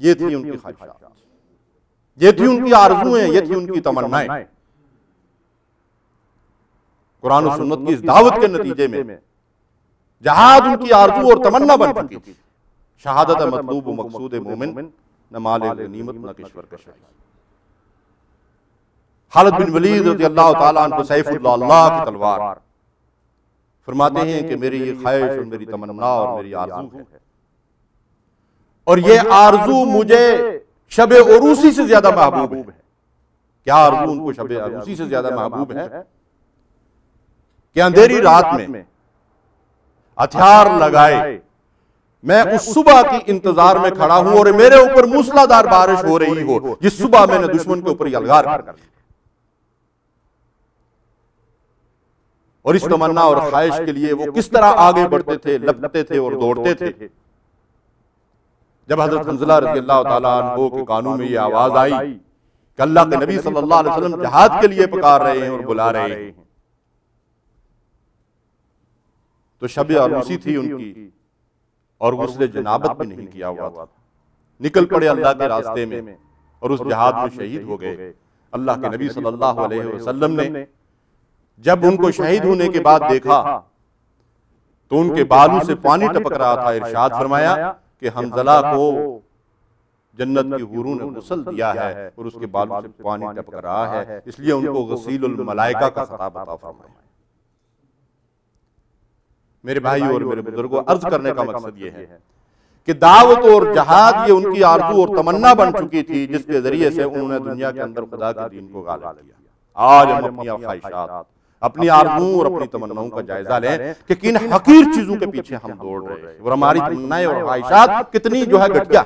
یہ تھی ان کی خواہشات، یہ تھی ان کی آرزویں، یہ تھی ان کی تمنائیں۔ قرآن و سنت کی اس دعوت کے نتیجے میں جہاد ان کی آرزو اور تمنا بن چکی تھی۔ شہادت مطلوب و مقصود مومن، نہ مال غنیمت نہ کشور کشائی۔ خالد بن ولید رضی اللہ تعالیٰ عنہ سیف اللہ کی تلوار، فرماتے ہیں کہ میری یہ خواہش اور میری تمنا اور میری آرزو ہے، اور یہ آرزو مجھے شب عروسی سے زیادہ محبوب ہے۔ کیا آرزو ان کو شب عروسی سے زیادہ محبوب ہے کہ اندھیری رات میں ہتھیار لگائے میں اس صبح کی انتظار میں کھڑا ہوں اور میرے اوپر موسلادھار بارش ہو رہی ہو جس صبح میں نے دشمن کے اوپر یلغار کر دی۔ اور اس تمنا اور خواہش کے لیے وہ کس طرح آگے بڑھتے تھے، لپکتے تھے اور دوڑتے تھے۔ جب حضرت حنظلہ رضی اللہ تعالیٰ عنہ کے کانوں میں یہ آواز آئی کہ اللہ کے نبی صلی اللہ علیہ وسلم جہاد کے لیے پکار رہے ہیں اور بلا رہے ہیں، تو شب عروسی تھی ان کی، اور غسل جنابت بھی نہیں کیا ہوا تھا۔ نکل پڑے اللہ کے راستے میں اور اس جہاد میں شہید ہو گئے۔ اللہ کے نبی صلی اللہ علیہ وسلم نے جب ان کو شہید ہونے کے بعد دیکھا تو ان کے بالوں سے پانی ٹپک رہا تھا۔ ارشاد فرمایا کہ حنظلہ کو جنت کی حوروں نے غسل دیا ہے اور اس کے بالوں سے پانی ٹپک رہا ہے، اس لیے ان کو غسیل الملائکہ کا خطاب عطا فرمایا۔ میرے بھائی اور میرے بزرگوں، عرض کرنے کا مقصد یہ ہے کہ دعوت اور جہاد یہ ان کی آرزو اور تمنا بن چکی تھی جس کے ذریعے سے انہوں نے دنیا کے اندر خدا کے دین کو غالب کیا۔ آج ہم اپنی خواہشات، اپنی آرزوؤں اور اپنی تمناؤں کا جائزہ لیں کہ کن حقیر چیزوں کے پیچھے ہم دوڑ رہے ہیں، اور ہماری تمنائیں اور خواہشات کتنی جو ہے گھٹیا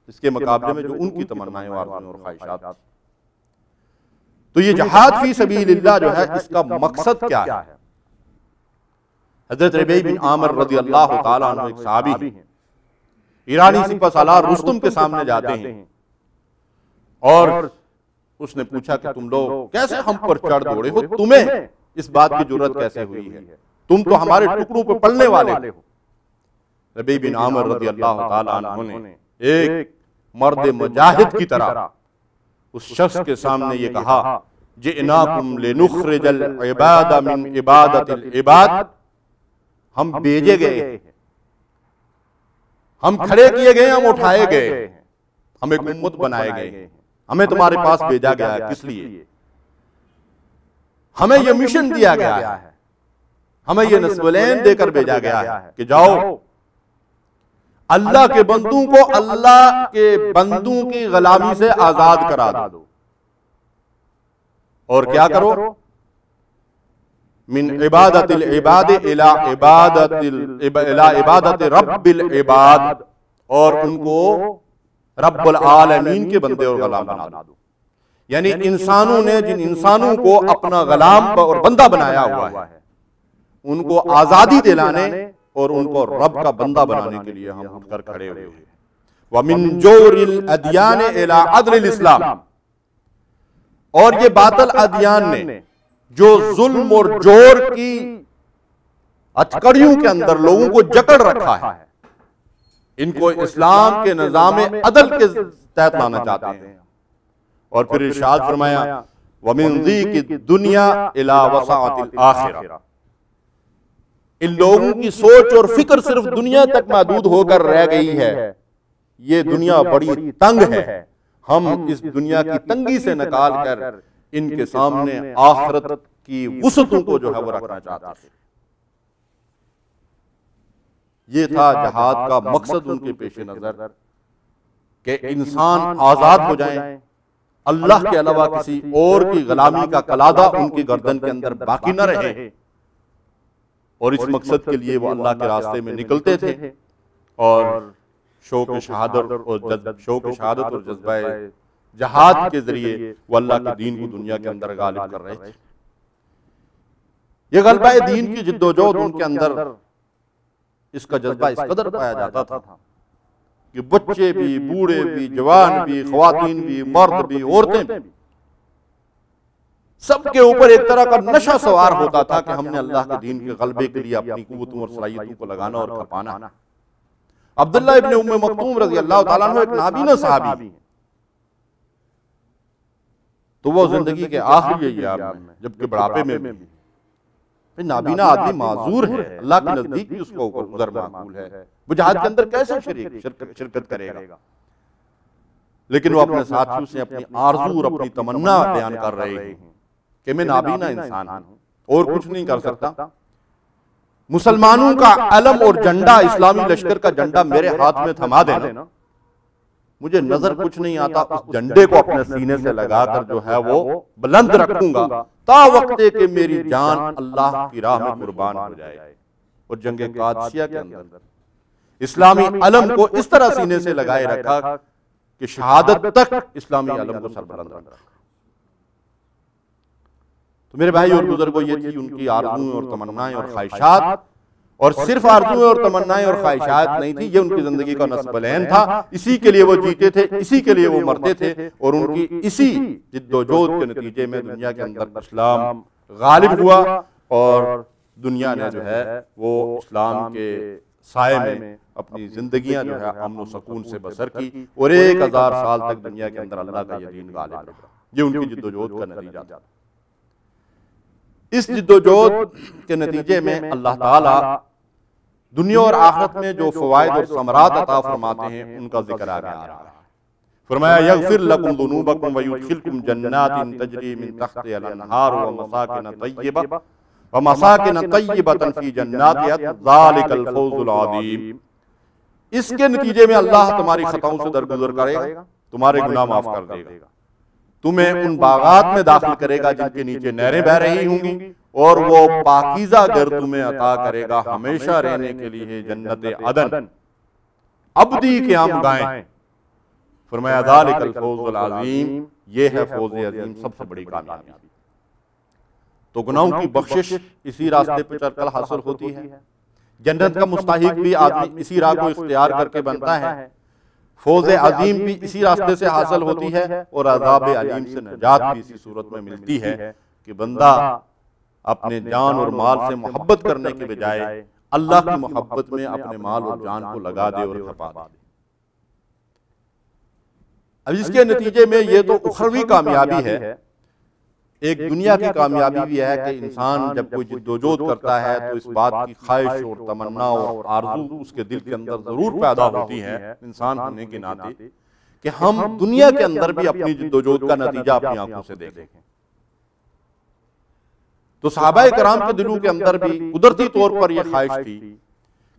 اس کے مقابلے میں جو ان کی تمنائیں اور آرزویں اور خواہشات۔ تو یہ جہاد فی سبیل اللہ جو ہے اس کا مقصد کیا ہے؟ حضرت ربیع بن عامر رضی اللہ تعالیٰ عنہ ایک صحابی ہیں، ایرانی سپہ سالار رستم کے سامنے جاتے ہیں اور اس نے پوچھا کہ تم لوگ کیسے ہم پر چڑھ دوڑے ہو، تمہیں اس بات کی جرت کیسے ہوئی ہے، تم تو ہمارے ٹکڑوں پہ پڑنے والے ہو۔ ربیع بن عامر رضی اللہ تعالیٰ عنہ نے ایک مرد مجاہد کی طرح اس شخص کے سامنے یہ کہا، جئناکم لنخرج العباد من عبادت العباد، ہم بھیجے گئے ہیں، ہم کھڑے کیے گئے، ہم اٹھائے گئے ہیں، ہم ایک امت بنائے گئے ہیں، ہمیں تمہارے پاس بھیجا گیا ہے۔ کس لیے؟ ہمیں یہ مشن دیا گیا ہے، ہمیں یہ نصب العین دے کر بھیجا گیا ہے کہ جاؤ اللہ کے بندوں کو اللہ کے بندوں کی غلامی سے آزاد کرا دو، اور کیا کرو؟ من عبادت العباد الى عبادت رب العباد، اور ان کو رب العالمین کے بندے اور غلام بنا دو۔ یعنی انسانوں نے جن انسانوں کو اپنا غلام اور بندہ بنایا ہوا ہے، ان کو آزادی دلانے اور ان کو رب کا بندہ بنانے کے لیے ہم اٹھ کر کھڑے ہوئے ہیں۔ وَمِن جَوْرِ الْأَدْيَانِ إِلَىٰ عَدْلِ الْإِسْلَامِ، اور یہ باطل ادیان نے جو ظلم اور جور کی ہتھکڑیوں کے اندر لوگوں کو جکڑ رکھا ہے، ان کو اسلام کے نظام عدل کے تحت لانا چاہتے ہیں۔ اور پھر ارشاد فرمایا وَمِن ضِيقِ الدُّنْيَا إِلَىٰ وَسَعَةِ الْآخِرَةِ، ان لوگوں کی سوچ اور فکر صرف دنیا تک محدود ہو کر رہ گئی ہے، یہ دنیا بڑی تنگ ہے، ہم اس دنیا کی تنگی سے نکال کر ان کے سامنے آخرت کی وسعتوں کو جو ہے وہ رکھنا چاہتے ہیں۔ یہ تھا جہاد کا مقصد ان کے پیش نظر، کہ انسان آزاد ہو جائیں، اللہ کے علاوہ کسی اور کی غلامی کا قلادہ ان کی گردن کے اندر باقی نہ رہے، اور اس مقصد کے لیے وہ اللہ کے راستے میں نکلتے تھے، اور شوق شہادت اور جذبہ جہاد کے ذریعے وہ اللہ کے دین کو دنیا کے اندر غالب کر رہے تھے۔ یہ غلبہ دین کی جد و جہد ان کے اندر اس کا جذبہ اس قدر پایا جاتا تھا کہ بچے بھی، بوڑھے بھی، جوان بھی، خواتین بھی، مرد بھی، عورتیں بھی، سب کے اوپر ایک طرح کا نشہ سوار ہوتا تھا کہ ہم نے اللہ کے دین کے غلبے کے لیے اپنی قوتوں اور صلاحیتوں کو لگانا اور کھپانا۔ عبداللہ ابن ام مکتوم رضی اللہ تعالیٰ عنہ ایک نابینا صحابی ہیں، تو وہ زندگی کے آخری ایام میں جبکہ بڑھاپے میں بھی، نابینا آدمی معذور ہے، اللہ کے نزدیک بھی اس کو عذر معقول ہے، وہ جہاد کے اندر کیسے شرکت کرے گا؟ لیکن وہ اپنے ساتھیوں سے اپنی آرزو اور اپنی تمنا بیان کر رہے ہیں کہ میں نابینا انسان ہوں اور کچھ نہیں کر سکتا، مسلمانوں کا علم اور جھنڈا، اسلامی لشکر کا جھنڈا میرے ہاتھ میں تھما دینا، مجھے نظر کچھ نہیں آتا اس جھنڈے کو اپنے سینے سے لگا کر جو ہے وہ بلند رکھوں گا تا وقت کہ میری جان اللہ کی راہ میں قربان ہو جائے۔ اور جنگ قادسیہ کے اندر اسلامی علم کو اس طرح سینے سے لگائے رکھا کہ شہادت تک اسلامی علم کو سربلند رکھا۔ تو میرے بھائی اور بزرگوں، یہ تھی ان کی آرزویں اور تمنائیں اور خواہشات، اور صرف آرزویں اور تمنائیں اور خواہشات نہیں تھی، یہ ان کی زندگی کا نصب العین تھا، اسی کے لیے وہ جیتے تھے، اسی کے لیے وہ مرتے تھے، اور ان کی اسی جد و جہد کے نتیجے میں دنیا کے اندر اسلام غالب ہوا، اور دنیا نے جو ہے وہ اسلام کے سائے میں اپنی زندگیاں جو ہے امن و سکون سے بسر کی، اور 1000 سال تک دنیا کے اندر اللہ کا یہ دین غالب رہا۔ یہ ان کی جد و جہد کا نتیجہ تھا۔ اس جد و جہد کے نتیجے میں اللہ تعالیٰ دنیا اور آخرت میں جو فوائد اور ثمرات عطا فرماتے ہیں ان کا ذکر آگے آ رہا ہے۔ فرمایا یغفر لکم ذنوبکم ویدخلکم جنات تجری من تحتہا الانہار ومساکن طیبۃ فی جنات ذالک الفوز العظیم۔ اس کے نتیجے میں اللہ تمہاری خطاؤں سے درگزر کرے گا، تمہارے گناہ معاف کر دے گا، تمہیں ان باغات میں داخل کرے گا جن کے نیچے نہریں بہہ رہی ہوں گی، اور وہ پاکیزہ گھر تمہیں عطا کرے گا ہمیشہ رہنے کے لیے، جنت عدن، ابدی قیام گاہیں۔ فرمایا ذالک الفوز العظیم، یہ ہے فوز عظیم، سب سے بڑی کامیابی۔ تو گناہوں کی بخشش اسی راستے پر چل کر حاصل ہوتی ہے، جنت کا مستحق بھی آدمی اسی راہ کو اختیار کر کے بنتا ہے، فوز عظیم بھی اسی راستے سے حاصل ہوتی ہے، اور عذاب علیم سے نجات بھی اسی صورت میں ملتی ہے کہ بندہ اپنے جان اور مال سے محبت کرنے کے بجائے اللہ کی محبت میں اپنے مال اور جان کو لگا دے اور کھپا دے۔ اب اس کے نتیجے میں یہ تو اخروی کامیابی ہے، ایک دنیا کی کامیابی بھی ہے کہ انسان جب کوئی جد و جہد کرتا ہے تو اس بات کی خواہش اور تمنا اور آرزو اس کے دل کے اندر ضرور پیدا ہوتی ہے انسان ہونے کے ناطے کہ ہم دنیا کے اندر بھی اپنی جد و جہد کا نتیجہ اپنی آنکھوں سے دیکھیں۔ تو صحابہ کرام کے دلوں کے اندر بھی قدرتی طور پر یہ خواہش تھی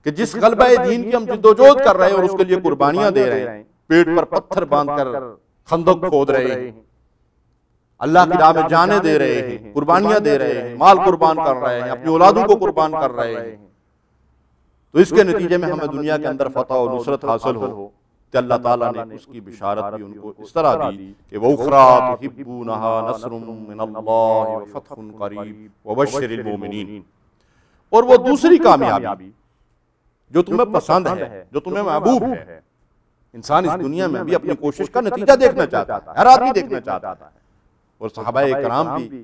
کہ جس غلبہ دین کی ہم جدوجہد کر رہے ہیں اور اس کے لیے قربانیاں دے رہے ہیں، پیٹ پر پتھر باندھ کر خندق کھود رہے ہیں، اللہ کی راہ میں جانیں دے رہے ہیں، قربانیاں دے رہے ہیں، مال قربان کر رہے ہیں، اپنی اولادوں کو قربان کر رہے ہیں، تو اس کے نتیجے میں ہمیں دنیا کے اندر فتح و نصرت حاصل ہو، کہ اللہ تعالیٰ نے اس کی بشارت بھی ان کو اس طرح دی کہ وَأُخْرَىٰ تُحِبُّونَهَا نَصْرٌ مِّنَ اللَّهِ وَفَتْحٌ قَرِيبٌ وَبَشِّرِ الْمُؤْمِنِينَ۔ اور وہ دوسری کامیابی جو تمہیں پسند ہے، جو تمہیں محبوب ہے، انسان اس دنیا میں بھی اپنی کوشش کا نتیجہ دیکھنا چاہتا ہے، ہر آدمی دیکھنا چاہتا ہے، اور صحابہ کرام بھی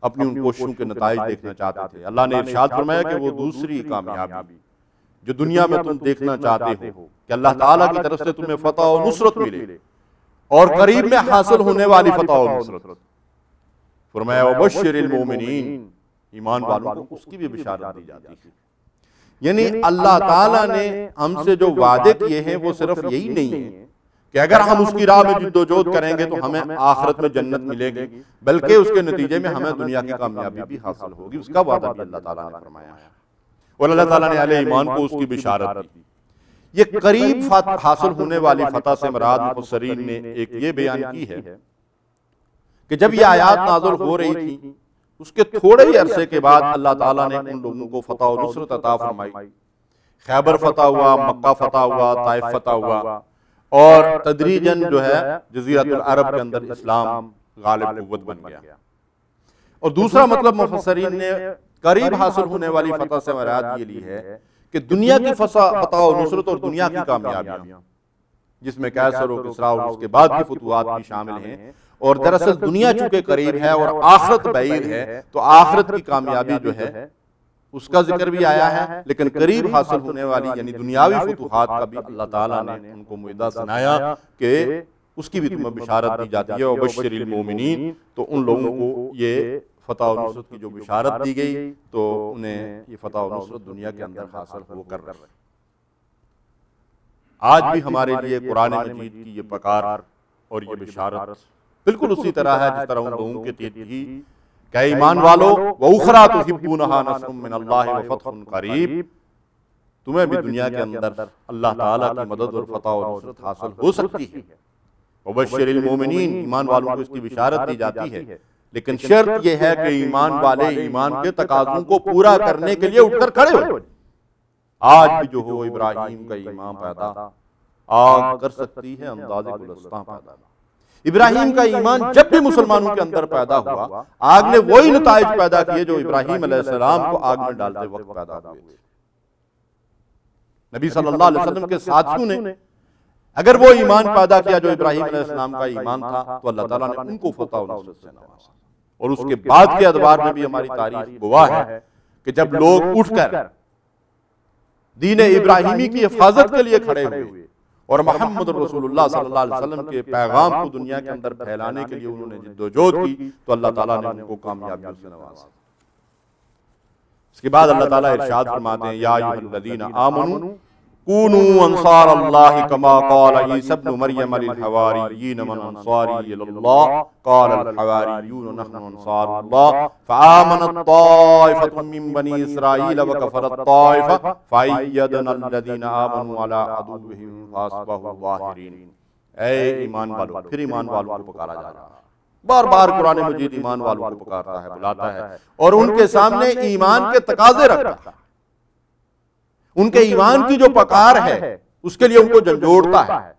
اپنی ان کوششوں کے نتائج دیکھنا چاہتے تھے۔ اللہ نے ارشاد فرمایا کہ وہ دوسری کامیابی جو دنیا میں تم دیکھنا چاہتے ہو کہ اللہ تعالیٰ کی طرف سے تمہیں فتح و نصرت ملے، اور قریب میں حاصل ہونے والی فتح و نصرت، فرمایا وَبَشِّرِ الْمُؤْمِنِينَ، ایمان والوں کو اس کی بھی بشارت دی جاتی ہے۔ یعنی اللہ تعالیٰ نے ہم سے جو وعدے کیے ہیں وہ صرف یہی نہیں ہے کہ اگر ہم اس کی راہ میں جدوجہد کریں گے تو ہمیں آخرت میں جنت ملے گی، بلکہ اس کے نتیجے میں ہمیں دنیا کی کامیابی بھی حاصل ہوگی، اس کا وعدہ بھی اللہ تعالیٰ نے فرمایا ہے، اور اللہ تعالیٰ نے اہل ایمان کو اس کی بشارت دی۔ یہ قریب حاصل ہونے والی فتح سے مراد مفسرین نے ایک یہ بیان کی ہے کہ جب یہ آیات نازل ہو رہی تھی، اس کے تھوڑے ہی عرصے کے بعد اللہ تعالیٰ نے ان لوگوں کو فتح و نصرت عطا فرمائی، خیبر فتح ہوا، مکہ فتح ہوا، طائف فتح ہوا، اور تدریجاً جو ہے جزیرۃ العرب کے اندر اسلام غالب قوت بن گیا۔ اور دوسرا مطلب مفسرین نے قریب حاصل ہونے والی فتح سے مراد یہ لی ہے کہ دنیا کی فتح و نصرت اور دنیا کی کامیابیاں، جس میں کیسر و کسریٰ اور اس کے بعد کی فتوحات بھی شامل ہیں، اور دراصل دنیا چونکہ قریب ہے اور آخرت بعید ہے، تو آخرت کی کامیابی جو ہے اس کا ذکر بھی آیا ہے، لیکن قریب حاصل ہونے والی یعنی دنیاوی فتوحات کا بھی اللہ تعالیٰ نے ان کو معاہدہ سنایا کہ اس کی بھی تمہیں بشارت دی جاتی ہے، وَبَشِّرِ الْمُؤْمِنِينَ۔ تو ان لوگوں کو یہ فتح و نصرت کی جو بشارت دی گئی تو انہیں یہ فتح و نصرت دنیا کے اندر حاصل ہو کر رہے۔ آج بھی ہمارے لیے قرآن مجید کی یہ پکار اور یہ بشارت بالکل اسی طرح ہے جس طرح ان لوگوں کے تحت تھی کہ ایمان والو وَأُخْرَىٰ تُحِبُّونَهَا نَصْرٌ مِّنَ اللَّهِ وَفَتْحٌ قَرِيبٌ، تمہیں بھی دنیا کے اندر اللہ تعالیٰ کی مدد اور فتح و نصرت حاصل ہو سکتی ہے۔ وَبَشِّرِ الْمُؤْمِنِينَ، ایمان والوں کو اس کی بشارت دی جاتی ہے، لیکن شرط یہ ہے کہ ایمان والے ایمان کے تقاضوں کو پورا کرنے کے لیے اٹھ کر کھڑے ہو۔ آج بھی جو ہو ابراہیم کا ایمان پیدا آگ کر سکتی ہے انداز گلستاں پیدا۔ ابراہیم کا ایمان جب بھی مسلمانوں کے اندر پیدا ہوا، آگ نے وہی نتائج پیدا کیے جو ابراہیم علیہ السلام کو آگ میں ڈالتے وقت پیدا ہوئے تھے۔ نبی صلی اللہ علیہ وسلم کے ساتھیوں نے اگر وہ ایمان پیدا کیا جو ابراہیم علیہ السلام کا ایمان تھا تو اللہ تعالیٰ نے ان کو فتح و نصرت سے نوازا، اور اس کے بعد کے ادوار میں بھی ہماری تاریخ گواہ ہے کہ جب لوگ اٹھ کر دین ابراہیمی کی حفاظت کے لیے کھڑے ہوئے اور محمد رسول اللہ صلی اللہ علیہ وسلم کے پیغام کو دنیا کے اندر پھیلانے کے لیے انہوں نے جدوجہد کی تو اللہ تعالیٰ نے ان کو کامیابیوں سے نوازا۔ اس کے بعد اللہ تعالیٰ ارشاد فرماتے ہیں یا ایھا الذین آمنوا کونوا انصار اللہ کما قال عیسی ابن مریم للحواریین من انصاری الی اللہ قال الحواریون نحن انصار اللہ فآمنت طائفة من بنی اسرائیل وکفرت طائفة فأیدنا الذین آمنوا علی عدوهم فاصبحوا ظاہرین۔ اے ایمان والو، پھر ایمان والوں کو پکارا جا رہا ہے، بار بار قرآن مجید ایمان والوں کو پکارتا ہے، بلاتا ہے، اور ان کے سامنے ایمان کے تقاضے رکھتا ہے، ان کے ایمان کی جو پکار ہے اس کے لیے ان کو جھنجھوڑتا ہے۔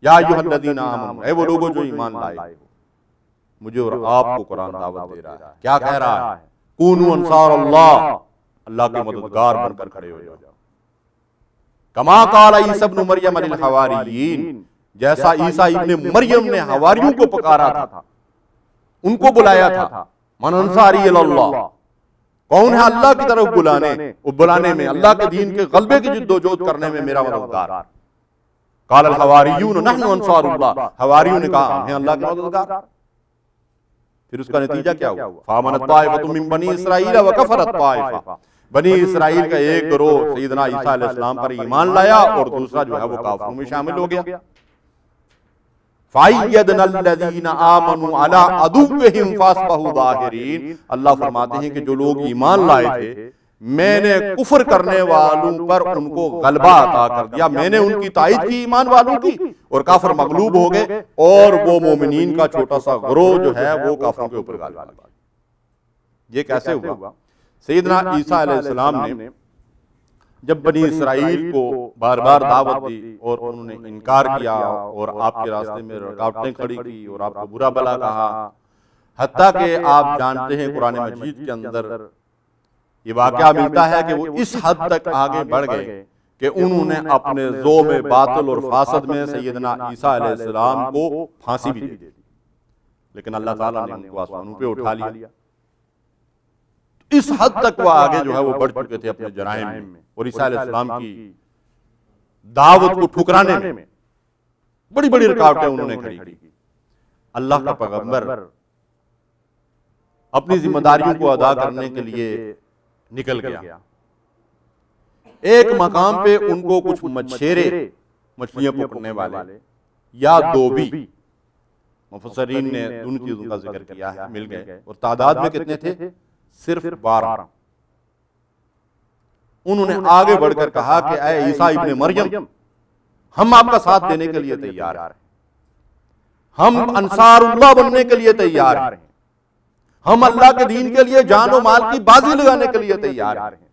یا ایھا الذین آمنوا، اے وہ لوگوں جو ایمان لائے ہو، مجھے اور آپ کو قرآن دعوت دے رہا ہے، کیا کہہ رہا ہے؟ کونوا انصار اللہ، اللہ کے مددگار بن کر کھڑے ہو جاؤ۔ کما قال عیسی ابن مریم للحواریین، جیسا عیسیٰ ابن مریم نے حواریوں کو پکارا تھا، ان کو بلایا تھا، من انصاری الی اللہ، کون ہے اللہ کی طرف بلانے میں، اللہ کے دین کے غلبے کی جدوجہد کرنے میں میرا مددگار۔ قال الحواریون نحن انصار اللہ، حواریوں نے کہا ہم ہیں اللہ کے مددگار۔ پھر اس کا نتیجہ کیا ہوا؟ فآمنت طائفۃ من بنی اسرائیل وکفرت طائفہ، بنی اسرائیل کا ایک گروہ سیدنا عیسیٰ علیہ السلام پر ایمان لایا اور دوسرا جو ہے وہ کافروں میں شامل ہو گیا۔ فَأَيَّدْنَا الَّذِينَ آمَنُوا عَلَىٰ عَدُوِّهِمْ فَأَصْبَحُوا ظَاهِرِينَ۔ اللہ فرماتے ہیں کہ جو لوگ ایمان لائے تھے میں نے کفر کرنے والوں پر ان کو غلبہ عطا کر دیا، میں نے ان کی تائید کی ایمان والوں کی، اور کافر مغلوب ہو گئے، اور وہ مومنین کا چھوٹا سا گروہ جو ہے وہ کافروں کے اوپر غالب آ گیا۔ یہ کیسے ہوا؟ سیدنا عیسیٰ علیہ السلام نے جب بنی اسرائیل کو بار بار دعوت دی اور انہوں نے انکار کیا اور آپ کے راستے میں رکاوٹیں کھڑی کی اور آپ کو برا بھلا کہا، حتیٰ کہ آپ جانتے ہیں قرآن مجید کے اندر یہ واقعہ ملتا ہے کہ وہ اس حد تک آگے بڑھ گئے کہ انہوں نے اپنے ذو میں باطل اور فاسد میں سیدنا عیسیٰ علیہ السلام کو پھانسی بھی دے دی، لیکن اللہ تعالیٰ نے ان کو آسمانوں پہ اٹھا لیا۔ اس حد تک وہ آگے جو ہے وہ بڑھ چکے تھے اپنے جرائم میں، اور عیسیٰ علیہ السلام کی دعوت کو ٹھکرانے میں بڑی بڑی رکاوٹیں انہوں نے کھڑی کی۔ اللہ کا پیغمبر اپنی ذمہ داریوں کو ادا کرنے کے لیے نکل گیا۔ ایک مقام پہ ان کو کچھ مچھیرے، مچھلیاں پکڑنے والے یا دوبی، مفسرین نے ان چیزوں کا ذکر کیا ہے، مل گئے، اور تعداد میں کتنے تھے؟ صرف 12۔ انہوں نے آگے بڑھ کر کہا کہ اے عیسیٰ ابن مریم، ہم آپ کا ساتھ دینے کے لیے تیار ہیں، ہم انصار اللہ بننے کے لیے تیار ہیں، ہم اللہ کے دین کے لیے جان و مال کی بازی لگانے کے لیے تیار ہیں۔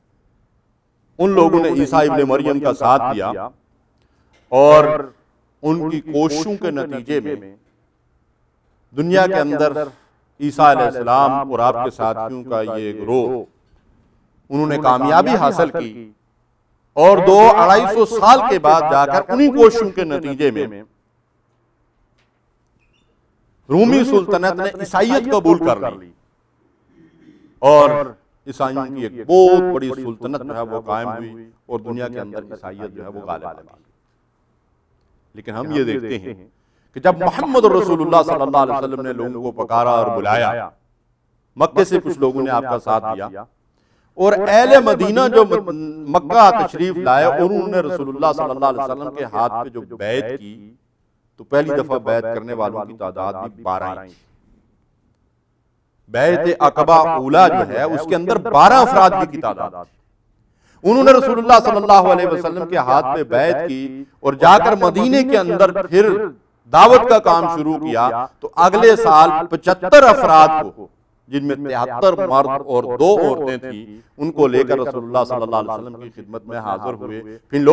ان لوگوں نے عیسیٰ ابن مریم کا ساتھ دیا، اور ان کی کوششوں کے نتیجے میں دنیا کے اندر عیسیٰ علیہ السلام اور آپ کے ساتھیوں کا یہ گروہ انہوں نے کامیابی حاصل کی، اور 200-250 سال کے بعد جا کر انہی کوششوں کے نتیجے میں رومی سلطنت نے عیسائیت قبول کر لی، اور عیسائیوں کی ایک بہت بڑی سلطنت جو ہے وہ قائم ہوئی، اور دنیا کے اندر عیسائیت جو ہے وہ غالب آ گئی۔ لیکن ہم یہ دیکھتے ہیں کہ جب محمد رسول اللہ صلی اللہ علیہ وسلم نے لوگوں کو پکارا اور بلایا، مکے سے کچھ لوگوں نے آپ کا ساتھ دیا، اور اہل مدینہ جو مکہ تشریف لائے، اور انہوں نے رسول اللہ صلی اللہ علیہ وسلم کے ہاتھ پہ جو بیعت کی، تو پہلی دفعہ بیعت کرنے والوں کی تعداد بھی 12 تھی۔ بیعت عقبہ اولیٰ جو ہے اس کے اندر 12 افراد کی تعداد تھی۔ انہوں نے رسول اللہ صلی اللہ علیہ وسلم کے ہاتھ پہ بیعت کی، اور جا کر مدینے کے اندر پھر دعوت کا کام شروع کیا، تو اگلے سال 75 افراد کو، جن میں 73 مرد اور 2 عورتیں تھیں، ان کو لے کر رسول اللہ صلی اللہ علیہ وسلم کی خدمت میں حاضر ہوئے۔ پھر ان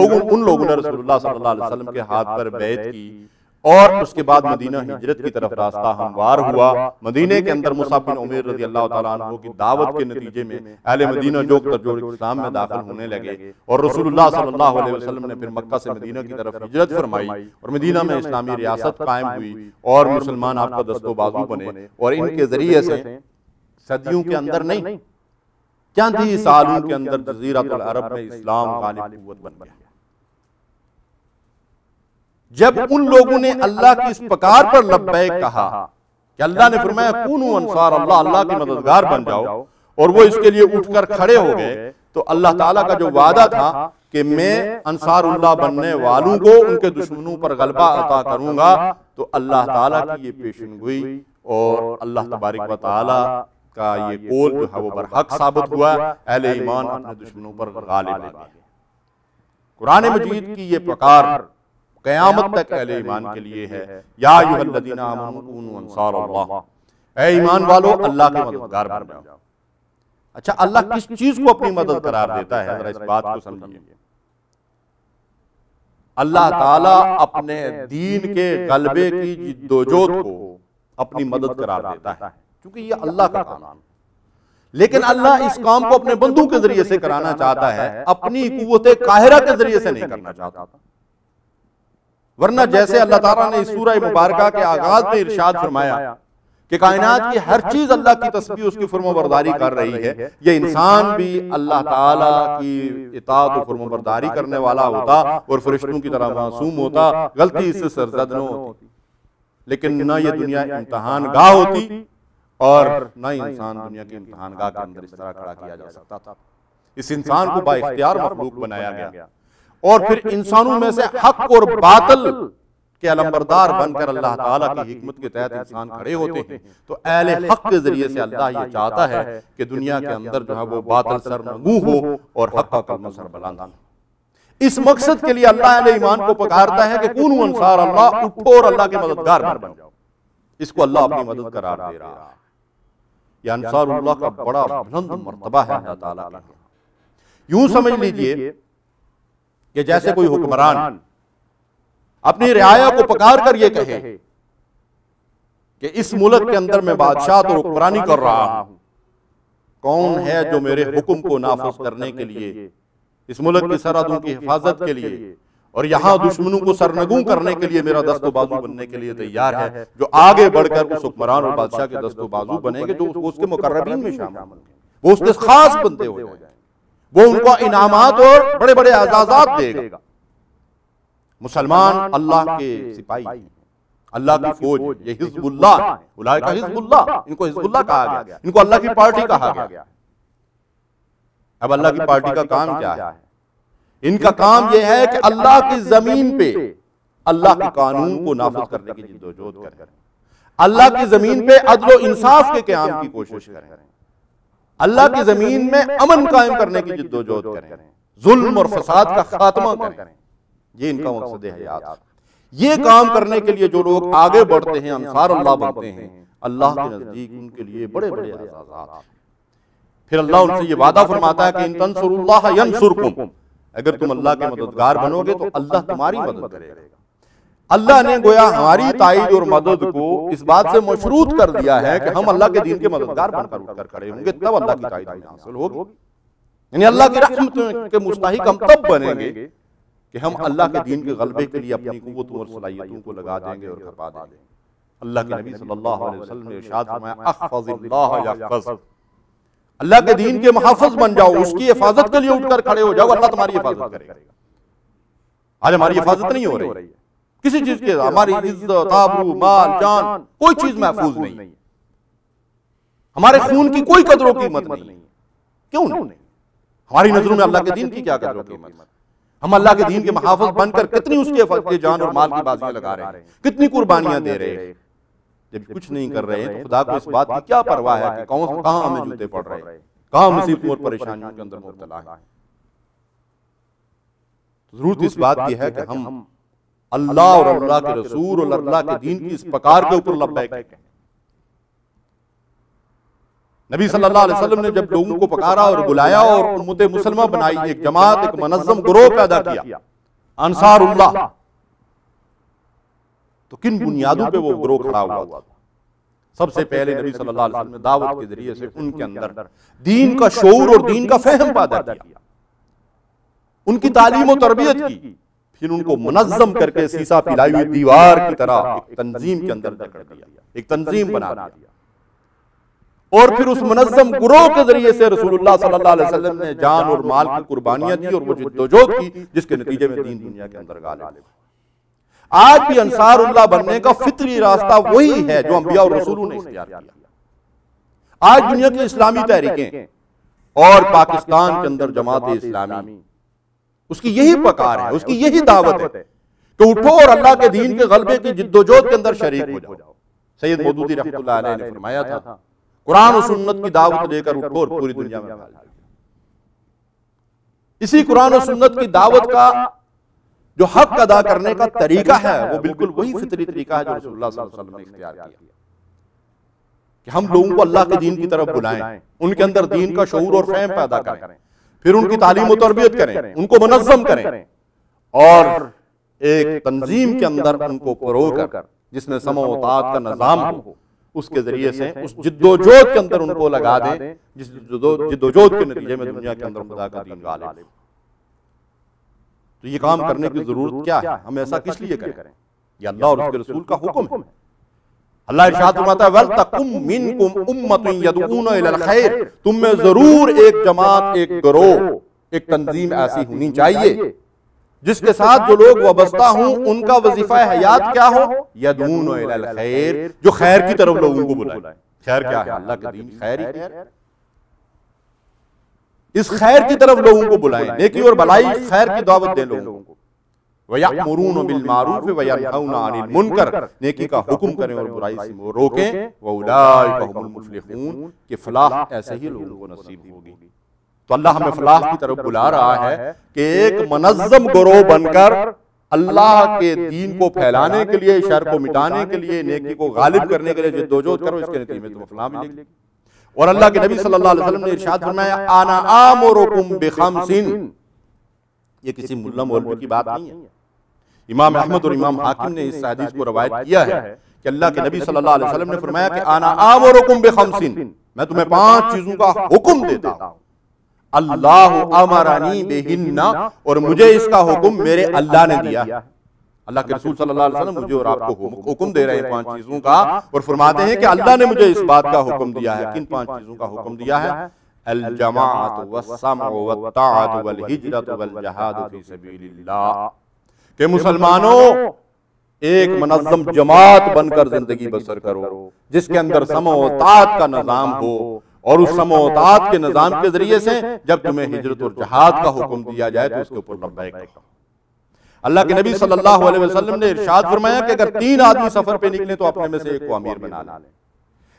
لوگوں نے رسول اللہ صلی اللہ علیہ وسلم کے ہاتھ پر بیعت کی، اور اس کے بعد مدینہ ہجرت کی طرف راستہ ہموار ہوا۔ مدینہ کے اندر مصعب بن عمیر رضی اللہ تعالیٰ عنہ کی دعوت کے نتیجے میں اہل مدینہ جو اسلام میں داخل ہونے لگے، اور رسول اللہ صلی اللہ علیہ وسلم نے پھر مکہ سے مدینہ کی طرف ہجرت فرمائی، اور مدینہ میں اسلامی ریاست قائم ہوئی، اور مسلمان آپ کا دست و بازو بنے، اور ان کے ذریعے سے صدیوں کے اندر نہیں، چند ہی سالوں کے اندر جزیرۃ العرب میں اسلام غالب قوت بن گیا۔ جب ان لوگوں نے اللہ کی اس پکار پر لبیک کہا کہ اللہ نے فرمایا کونوا انصار اللہ، اللہ کی مددگار بن جاؤ، اور وہ اس کے لیے اٹھ کر کھڑے ہو گئے، تو اللہ تعالیٰ کا جو وعدہ تھا کہ میں انصار اللہ بننے والوں کو ان کے دشمنوں پر غلبہ عطا کروں گا، تو اللہ تعالیٰ کی یہ پیشن گوئی اور اللہ تبارک و تعالیٰ کا یہ قول جو ہے وہ برحق ثابت ہوا، اہل ایمان اپنے دشمنوں پر غالب آ گئے۔ قرآن مجید کی یہ پکار قیامت تک اہل ایمان کے لیے ہے، یا ایھا الذین آمنوا کونوا انصار اللہ، اے ایمان والو اللہ کے مددگار بن جاؤ۔ اچھا، اللہ کس چیز کو اپنی مدد قرار دیتا ہے؟ ذرا اس بات کو سمجھیے۔ اللہ تعالیٰ اپنے دین کے غلبے کی جد و جہد کو اپنی مدد قرار دیتا ہے، کیونکہ یہ اللہ کا کام ہے، لیکن اللہ اس کام کو اپنے بندوں کے ذریعے سے کرانا چاہتا ہے، اپنی قوت قاہرہ کے ذریعے سے نہیں کرنا چاہتا۔ ورنہ جیسے اللہ تعالیٰ نے اس سورہ مبارکہ کے آغاز میں ارشاد فرمایا کہ کائنات کی ہر چیز اللہ کی تسبیح اس کی فرمانبرداری کر رہی ہے، یہ انسان بھی اللہ تعالیٰ کی اطاعت و فرمانبرداری کرنے والا ہوتا اور فرشتوں کی طرح معصوم ہوتا، غلطی اس سے سرزد نہ ہوتی، لیکن نہ یہ دنیا امتحان گاہ ہوتی، اور نہ ہی انسان دنیا کے امتحان گاہ کے اندر اس طرح کھڑا کیا جا سکتا تھا۔ اس انسان کو با اختیار مخلوق بنایا گیا، اور پھر انسانوں میں سے حق اور باطل کہ علمبردار بن کر اللہ تعالیٰ کی حکمت کے تحت انسان کھڑے ہوتے ہیں، تو اہل حق کے ذریعے سے اللہ یہ چاہتا ہے کہ دنیا کے اندر جو ہے وہ باطل سرنگوں ہو اور حق کا کلمہ سربلند ہو۔ اس مقصد کے لیے اللہ اہل ایمان کو پکارتا ہے کہ کونوا انصار اللہ، اٹھو اور اللہ کے مددگار بن جاؤ۔ اس کو اللہ اپنی مدد قرار دے رہا ہے۔ یہ انصار اللہ کا بڑا بلند مرتبہ ہے اللہ تعالیٰ کا۔ یوں سمجھ لیجئے کہ جیسے کوئی حکمران اپنی رعایا کو پکار کر یہ کہے کہ اس ملک کے اندر میں بادشاہت اور حکمرانی کر رہا ہوں، کون ہے جو میرے حکم کو نافذ کرنے کے لیے، اس ملک کی سرحدوں کی حفاظت کے لیے اور یہاں دشمنوں کو سرنگوں کرنے کے لیے میرا دست و بازو بننے کے لیے تیار ہے، جو آگے بڑھ کر اس حکمران اور بادشاہ کے دست و بازو بنیں گے، جو اس کے مقربین میں شامل ہوں گے، وہ اس کے خاص بندے ہو جائیں، وہ ان کو انعامات اور بڑے بڑے اعزازات دے گا۔ مسلمان اللہ کے سپاہی ہیں، اللہ کی فوج، یہ حزب اللہ ہے، اولئک حزب اللہ، ان کو حزب اللہ کہا گیا، ان کو اللہ کی پارٹی کہا گیا۔ اب اللہ کی پارٹی کا کام کیا ہے؟ ان کا کام یہ ہے کہ اللہ کی زمین پہ اللہ کے قانون کو نافذ کرنے کی جدوجہد کریں، اللہ کی زمین پہ عدل و انصاف کے قیام کی کوشش کریں، اللہ کی زمین میں امن قائم کرنے کی جدوجہد کریں، ظلم اور فساد کا خاتمہ کریں۔ یہ ان کا مقصد حیات۔ یہ کام کرنے کے لیے جو لوگ آگے بڑھتے ہیں، انصار اللہ بنتے ہیں، اللہ کے نزدیک ان کے لیے بڑے بڑے اعزازات۔ پھر اللہ ان سے یہ وعدہ فرماتا ہے کہ ان تنصروا اللہ ینصرکم، اگر تم اللہ کے مددگار بنو گے تو اللہ تمہاری مدد کرے گا۔ اللہ نے گویا ہماری تائید اور مدد کو اس بات سے مشروط کر دیا ہے کہ ہم اللہ کے دین کے مددگار بن کر اٹھ کر کھڑے ہوں گے، تب اللہ کی تائید ہمیں حاصل ہوگی۔ یعنی اللہ کی رحمت کے مستحق ہم تب بنیں گے کہ ہم اللہ کے دین کے غلبے کے لیے اپنی قوتوں اور صلاحیتوں کو لگا دیں گے اور کھپا دیں گے۔ اللہ کے نبی صلی اللہ علیہ وسلم نے ارشاد فرمایا احفظ اللہ یحفظ، اللہ کے دین کے محافظ بن جاؤ، اس کی حفاظت کے لیے اٹھ کر کھڑے ہو جاؤ، اللہ تمہاری حفاظت کرے گا۔ آج ہماری حفاظت نہیں ہو رہی ہے کسی چیز کے، ہماری عزت، آبرو، مال، جان، کوئی چیز محفوظ نہیں، ہمارے خون کی کوئی قدر و قیمت نہیں۔ کیوں نہیں؟ ہماری نظروں میں اللہ کے دین کی کیا قدر و قیمت؟ ہم اللہ کے دین کے محافظ بن کر کتنی اس کے جان اور مال کی بازیاں لگا رہے ہیں، کتنی قربانیاں دے رہے ہیں۔ جب کچھ نہیں کر رہے ہیں تو خدا کو اس بات کی کیا پرواہ ہے کہ کہاں ہمیں جوتے پڑ رہے ہیں، کہاں مصیبتوں اور پریشانیوں کے اندر مبتلا ہے۔ ضرورت اس بات کی ہے کہ ہم اللہ اور اللہ کے رسول اور اللہ کے دین کی اس پکار کے اوپر لبیک کہیں۔ نبی صلی اللہ علیہ وسلم نے جب لوگوں کو پکارا اور بلایا اور امت مسلمہ بنائی، ایک جماعت، ایک منظم گروہ پیدا کیا، انصار اللہ، تو کن بنیادوں پہ وہ گروہ کھڑا ہوا تھا؟ سب سے پہلے نبی صلی اللہ علیہ وسلم نے دعوت کے ذریعے سے ان کے اندر دین کا شعور اور دین کا فہم پیدا کیا، ان کی تعلیم و تربیت کی، پھر ان کو منظم کر کے سیسا پلائی ہوئی دیوار کی طرح ایک تنظیم کے اندر جکڑ دیا، ایک تنظیم بنا دیا، اور پھر اس منظم گروہ کے ذریعے سے رسول اللہ صلی اللہ علیہ وسلم نے جان اور مال کی قربانیاں دی اور وہ جدوجہد کی، جس کے نتیجے میں دین دنیا کے اندر غالب۔ آج بھی انصار اللہ بننے کا فطری راستہ وہی ہے جو انبیاء اور رسولوں نے اختیار کیا۔ آج دنیا کی اسلامی تحریکیں اور پاکستان کے اندر جماعت اسلامی، اس کی یہی پکار ہے، اس کی یہی دعوت ہے کہ اٹھو اور اللہ کے دین کے غلبے کی جدوجہد کے اندر شریک ہو جاؤ۔ سید مودودی رحمۃ اللہ علیہ نے فرمایا تھا، قرآن و سنت کی دعوت لے کر اٹھو اور پوری دنیا میں پھیل جاؤ۔ اسی قرآن و سنت کی دعوت کا جو حق ادا کرنے کا طریقہ ہے وہ بالکل وہی فطری طریقہ ہے جو رسول اللہ صلی اللہ علیہ وسلم نے اختیار کیا، کہ ہم لوگوں کو اللہ کے دین کی طرف بلائیں، ان کے اندر دین کا شعور اور فہم پیدا کریں، پھر ان کی تعلیم و تربیت کریں، ان کو منظم کریں، اور ایک تنظیم کے اندر ان کو پرو کر جس میں سمع و طاعت کا نظام ہو، اس کے ذریعے سے اس جدوجہد کے اندر ان کو لگا دیں، جس جدوجہد کے نتیجے میں دنیا کے اندر خدا کا دین غالب۔ تو یہ کام کرنے کی ضرورت کیا ہے؟ ہم ایسا کس لیے کریں؟ یہ اللہ اور اس کے رسول کا حکم ہے۔ اللہ ارشاد فرماتا ہے وَلْتَقُمْ مِنْكُمْ أُمَّةٌ يَدْعُونَ إِلَى الْخَيْرِ، تم میں ضرور ایک جماعت، ایک گروہ، ایک تنظیم ایسی ہونی چاہیے جس کے ساتھ جو لوگ وابستہ ہوں ان کا وظیفہ حیات کیا ہو؟ یدعون الی الخیر، جو خیر کی طرف لوگوں کو بلائیں۔ خیر کیا ہے؟ اللہ کے دین خیر ہی خیر ہے۔ اس خیر کی طرف لوگوں کو بلائیں، نیکی اور بھلائی خیر کی دعوت دیں لوگوں کو۔ وَيَأْمُرُونَ بِالْمَعْرُوفِ وَيَنْهَوْنَ عَنِ الْمُنْکَرِ، نیکی کا حکم کریں اور برائی سے روکیں، وَأُولَٰئِکَ هُمُ الْمُفْلِحُونَ، کہ فلاح ایسے ہی لوگوں کو نصیب ہوگی۔ تو اللہ ہمیں فلاح کی طرف بلا رہا ہے کہ ایک منظم گروہ بن کر اللہ کے دین کو پھیلانے کے لیے، شر کو مٹانے کے لیے، نیکی کو غالب کرنے کے لیے جدوجہد کرو، اس کے نتیجے میں تمہیں فلاح ملے گی۔ اور اللہ کے نبی صلی اللہ علیہ وسلم نے ارشاد فرمایا انا آمرکم بخمس، یہ کسی ملا مولوی کی بات نہیں ہے، امام احمد اور امام حاکم نے اس حدیث کو روایت کیا ہے کہ اللہ کے نبی صلی اللہ علیہ وسلم نے فرمایا کہ انا آمرکم بخمس، میں تمہیں 5 چیزوں کا حکم دیتا ہوں، اللہ امرنی بہن، اور مجھے اس کا حکم میرے اللہ نے دیا ہے۔ اللہ کے رسول صلی اللہ علیہ وسلم مجھے اور آپ کو حکم دے رہے ہیں 5 چیزوں کا، اور فرماتے ہیں کہ اللہ نے مجھے اس بات کا حکم دیا ہے۔ کن 5 چیزوں کا حکم دیا ہے؟ الجماعت والسمع والطاعت والہجرت والجہاد فی سبیل اللہ، کہ مسلمانوں ایک منظم جماعت بن کر زندگی بسر کرو جس کے اندر سمع و طاعت کا نظام ہو، اور اس سمع و طاعت کے نظام کے ذریعے سے جب تمہیں ہجرت اور جہاد کا حکم دیا جائے تو اس کے اوپر لبیک کہو۔ اللہ کے نبی صلی اللہ علیہ وسلم نے ارشاد فرمایا کہ اگر 3 آدمی سفر پہ نکلیں تو اپنے میں سے ایک کو امیر بنا لیں۔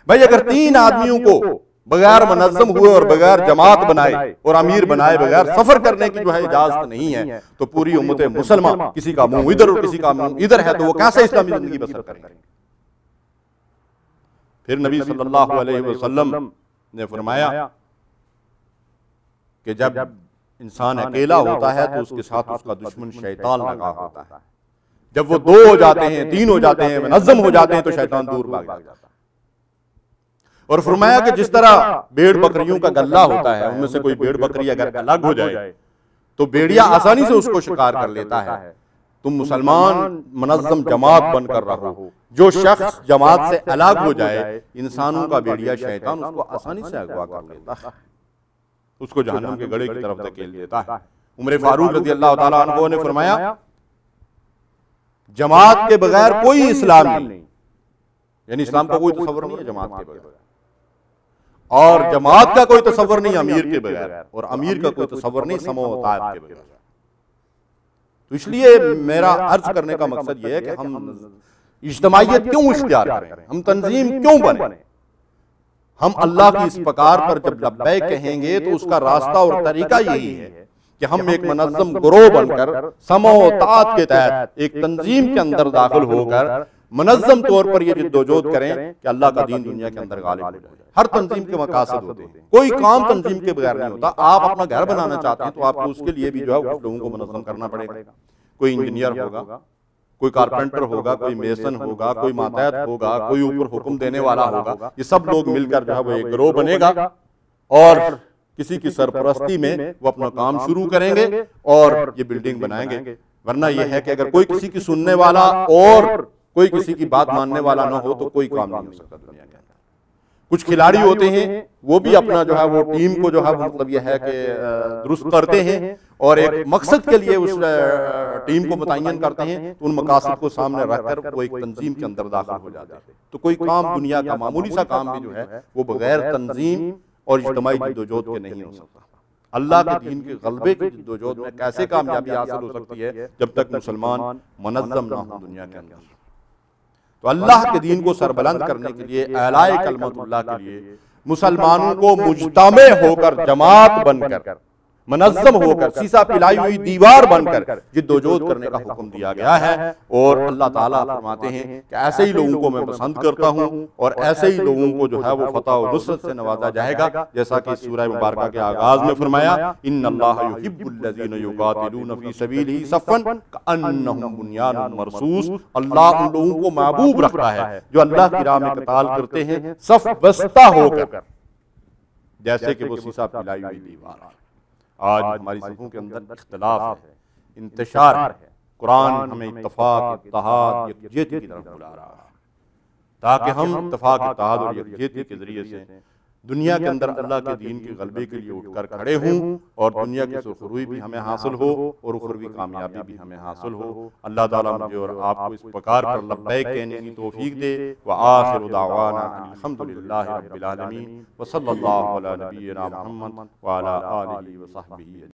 بھائی اگر 3 آدمیوں کو بغیر منظم ہوئے اور بغیر جماعت بنائے اور امیر بنائے بغیر سفر کرنے کی جو ہے اجازت نہیں ہے، تو پوری امت مسلمہ کسی کا منہ ادھر اور کسی کا منہ ادھر ہے، تو وہ کیسے اسلامی زندگی بسر کریں گے؟ پھر نبی صلی اللہ علیہ وسلم نے فرمایا کہ جب انسان اکیلا ہوتا ہے تو اس کے ساتھ اس کا دشمن شیطان لگا ہوتا ہے، جب وہ 2 ہو جاتے ہیں، 3 ہو جاتے ہیں، منظم ہو جاتے ہیں تو شیطان دور بھاگ جاتا ہے۔ اور فرمایا کہ جس طرح بھیڑ بکریوں کا گلہ ہوتا ہے، ان میں سے کوئی بھیڑ بکری اگر الگ ہو جائے تو بھیڑیا آسانی سے اس کو شکار کر لیتا ہے، تم مسلمان منظم جماعت بن کر رہو، جو شخص جماعت سے الگ ہو جائے، انسانوں کا بھیڑیا شیطان اس کو آسانی سے اغوا کر لیتا ہے، اس کو جہنم کے گڑھے کی طرف دھکیل دیتا ہے۔ عمر فاروق رضی اللہ تعالیٰ عنہ نے فرمایا جماعت کے بغیر کوئی اسلام نہیں، یعنی اسلام کا کوئی تصور نہیں ہے جماعت کے بغیر، اور جماعت کا کوئی تصور نہیں امیر کے بغیر، اور امیر کا کوئی تصور نہیں سمع و طاعت کے بغیر۔ تو اس لیے میرا عرض کرنے کا مقصد یہ ہے کہ ہم اجتماعیت کیوں اختیار کریں، ہم تنظیم کیوں بنیں؟ ہم اللہ کی اس پکار پر جب لبیک کہیں گے تو اس کا راستہ اور طریقہ یہی ہے کہ ہم ایک منظم گروہ بن کر سمع و طاعت کے تحت ایک تنظیم کے اندر داخل ہو کر منظم طور پر یہ جدوجہد کریں کہ اللہ کا دین دنیا کے اندر غالب ہو جائے۔ ہر تنظیم کے مقاصد ہوتے ہیں، کوئی کام تنظیم کے بغیر نہیں ہوتا۔ آپ اپنا گھر بنانا چاہتے ہیں تو آپ کو اس کے لیے بھی جو ہے کچھ لوگوں کو منظم کرنا پڑے گا، کوئی انجینئر ہوگا، کوئی کارپینٹر ہوگا، کوئی میسن ہوگا، کوئی ماتحت ہوگا، کوئی اوپر حکم دینے والا ہوگا، یہ سب لوگ مل کر جو ہے وہ ایک گروہ بنے گا، اور کسی کی سرپرستی میں وہ اپنا کام شروع کریں گے اور یہ بلڈنگ بنائیں گے۔ ورنہ یہ ہے کہ اگر کوئی کسی کی سننے والا اور کوئی کسی کی بات ماننے والا نہ ہو تو کوئی کام نہیں ہو سکتا دنیا کے اندر۔ کچھ کھلاڑی ہوتے ہیں وہ بھی اپنا جو ہے وہ ٹیم کو جو ہے مطلب یہ ہے کہ درست کرتے ہیں اور ایک مقصد کے لیے اس ٹیم کو متعین کرتے ہیں، تو ان مقاصد کو سامنے رکھ کر وہ ایک تنظیم کے اندر داخل ہو جاتے ہیں۔ تو کوئی کام دنیا کا معمولی سا کام بھی جو ہے وہ بغیر تنظیم اور اجتماعی جدوجہد کے نہیں ہو سکتا۔ اللہ کے دین کے غلبے کی جدوجہد میں کیسے کامیابی حاصل ہو سکتی ہے جب تک مسلمان منظم نہ ہو دنیا کے اندر۔ تو اللہ کے دین کو سربلند کرنے کے لیے، اعلاء کلمت اللہ کے لیے مسلمانوں کو مجتمع ہو کر، جماعت بن کر، منظم ہو کر، سیسا پلائی ہوئی دیوار بن کر جدوجہد کرنے کا حکم دیا گیا ہے۔ اور اللہ تعالیٰ فرماتے ہیں کہ ایسے ہی لوگوں کو میں پسند کرتا ہوں اور ایسے ہی لوگوں کو جو ہے وہ فتح و نصرت سے نوازا جائے گا، جیسا کہ سورہ مبارکہ کے آغاز میں فرمایا ان اللہ یحب الذین یقاتلون فی سبیلہ صفا کأنہم بنیان مرصوص، اللہ ان لوگوں کو محبوب رکھتا ہے جو اللہ کی راہ میں قتال کرتے ہیں صف بستہ ہو کر، جیسے کہ وہ سیسا پلائی ہوئی دیوار ہے۔ آج ہماری صفوں کے اندر اختلاف ہے، انتشار ہے۔ قرآن ہمیں اتفاق، اتحاد، یکجہتی کی طرف بلا رہا ہے تاکہ ہم اتفاق، اتحاد اور یکجہتی کے ذریعے سے دنیا کے اندر اللہ کے دین کے غلبے کے لیے اٹھ کر کھڑے ہوں، اور دنیا کی سرخروئی بھی ہمیں حاصل ہو اور اخروی کامیابی بھی ہمیں حاصل ہو۔ اللہ تعالیٰ مجھے اور آپ کو اس پکار پر لبیک کہنے کی توفیق دے۔ وآخر دعوانا الحمدللہ رب العالمین، وصلی اللہ علی نبینا محمد وعلی آلہ وصحبہ۔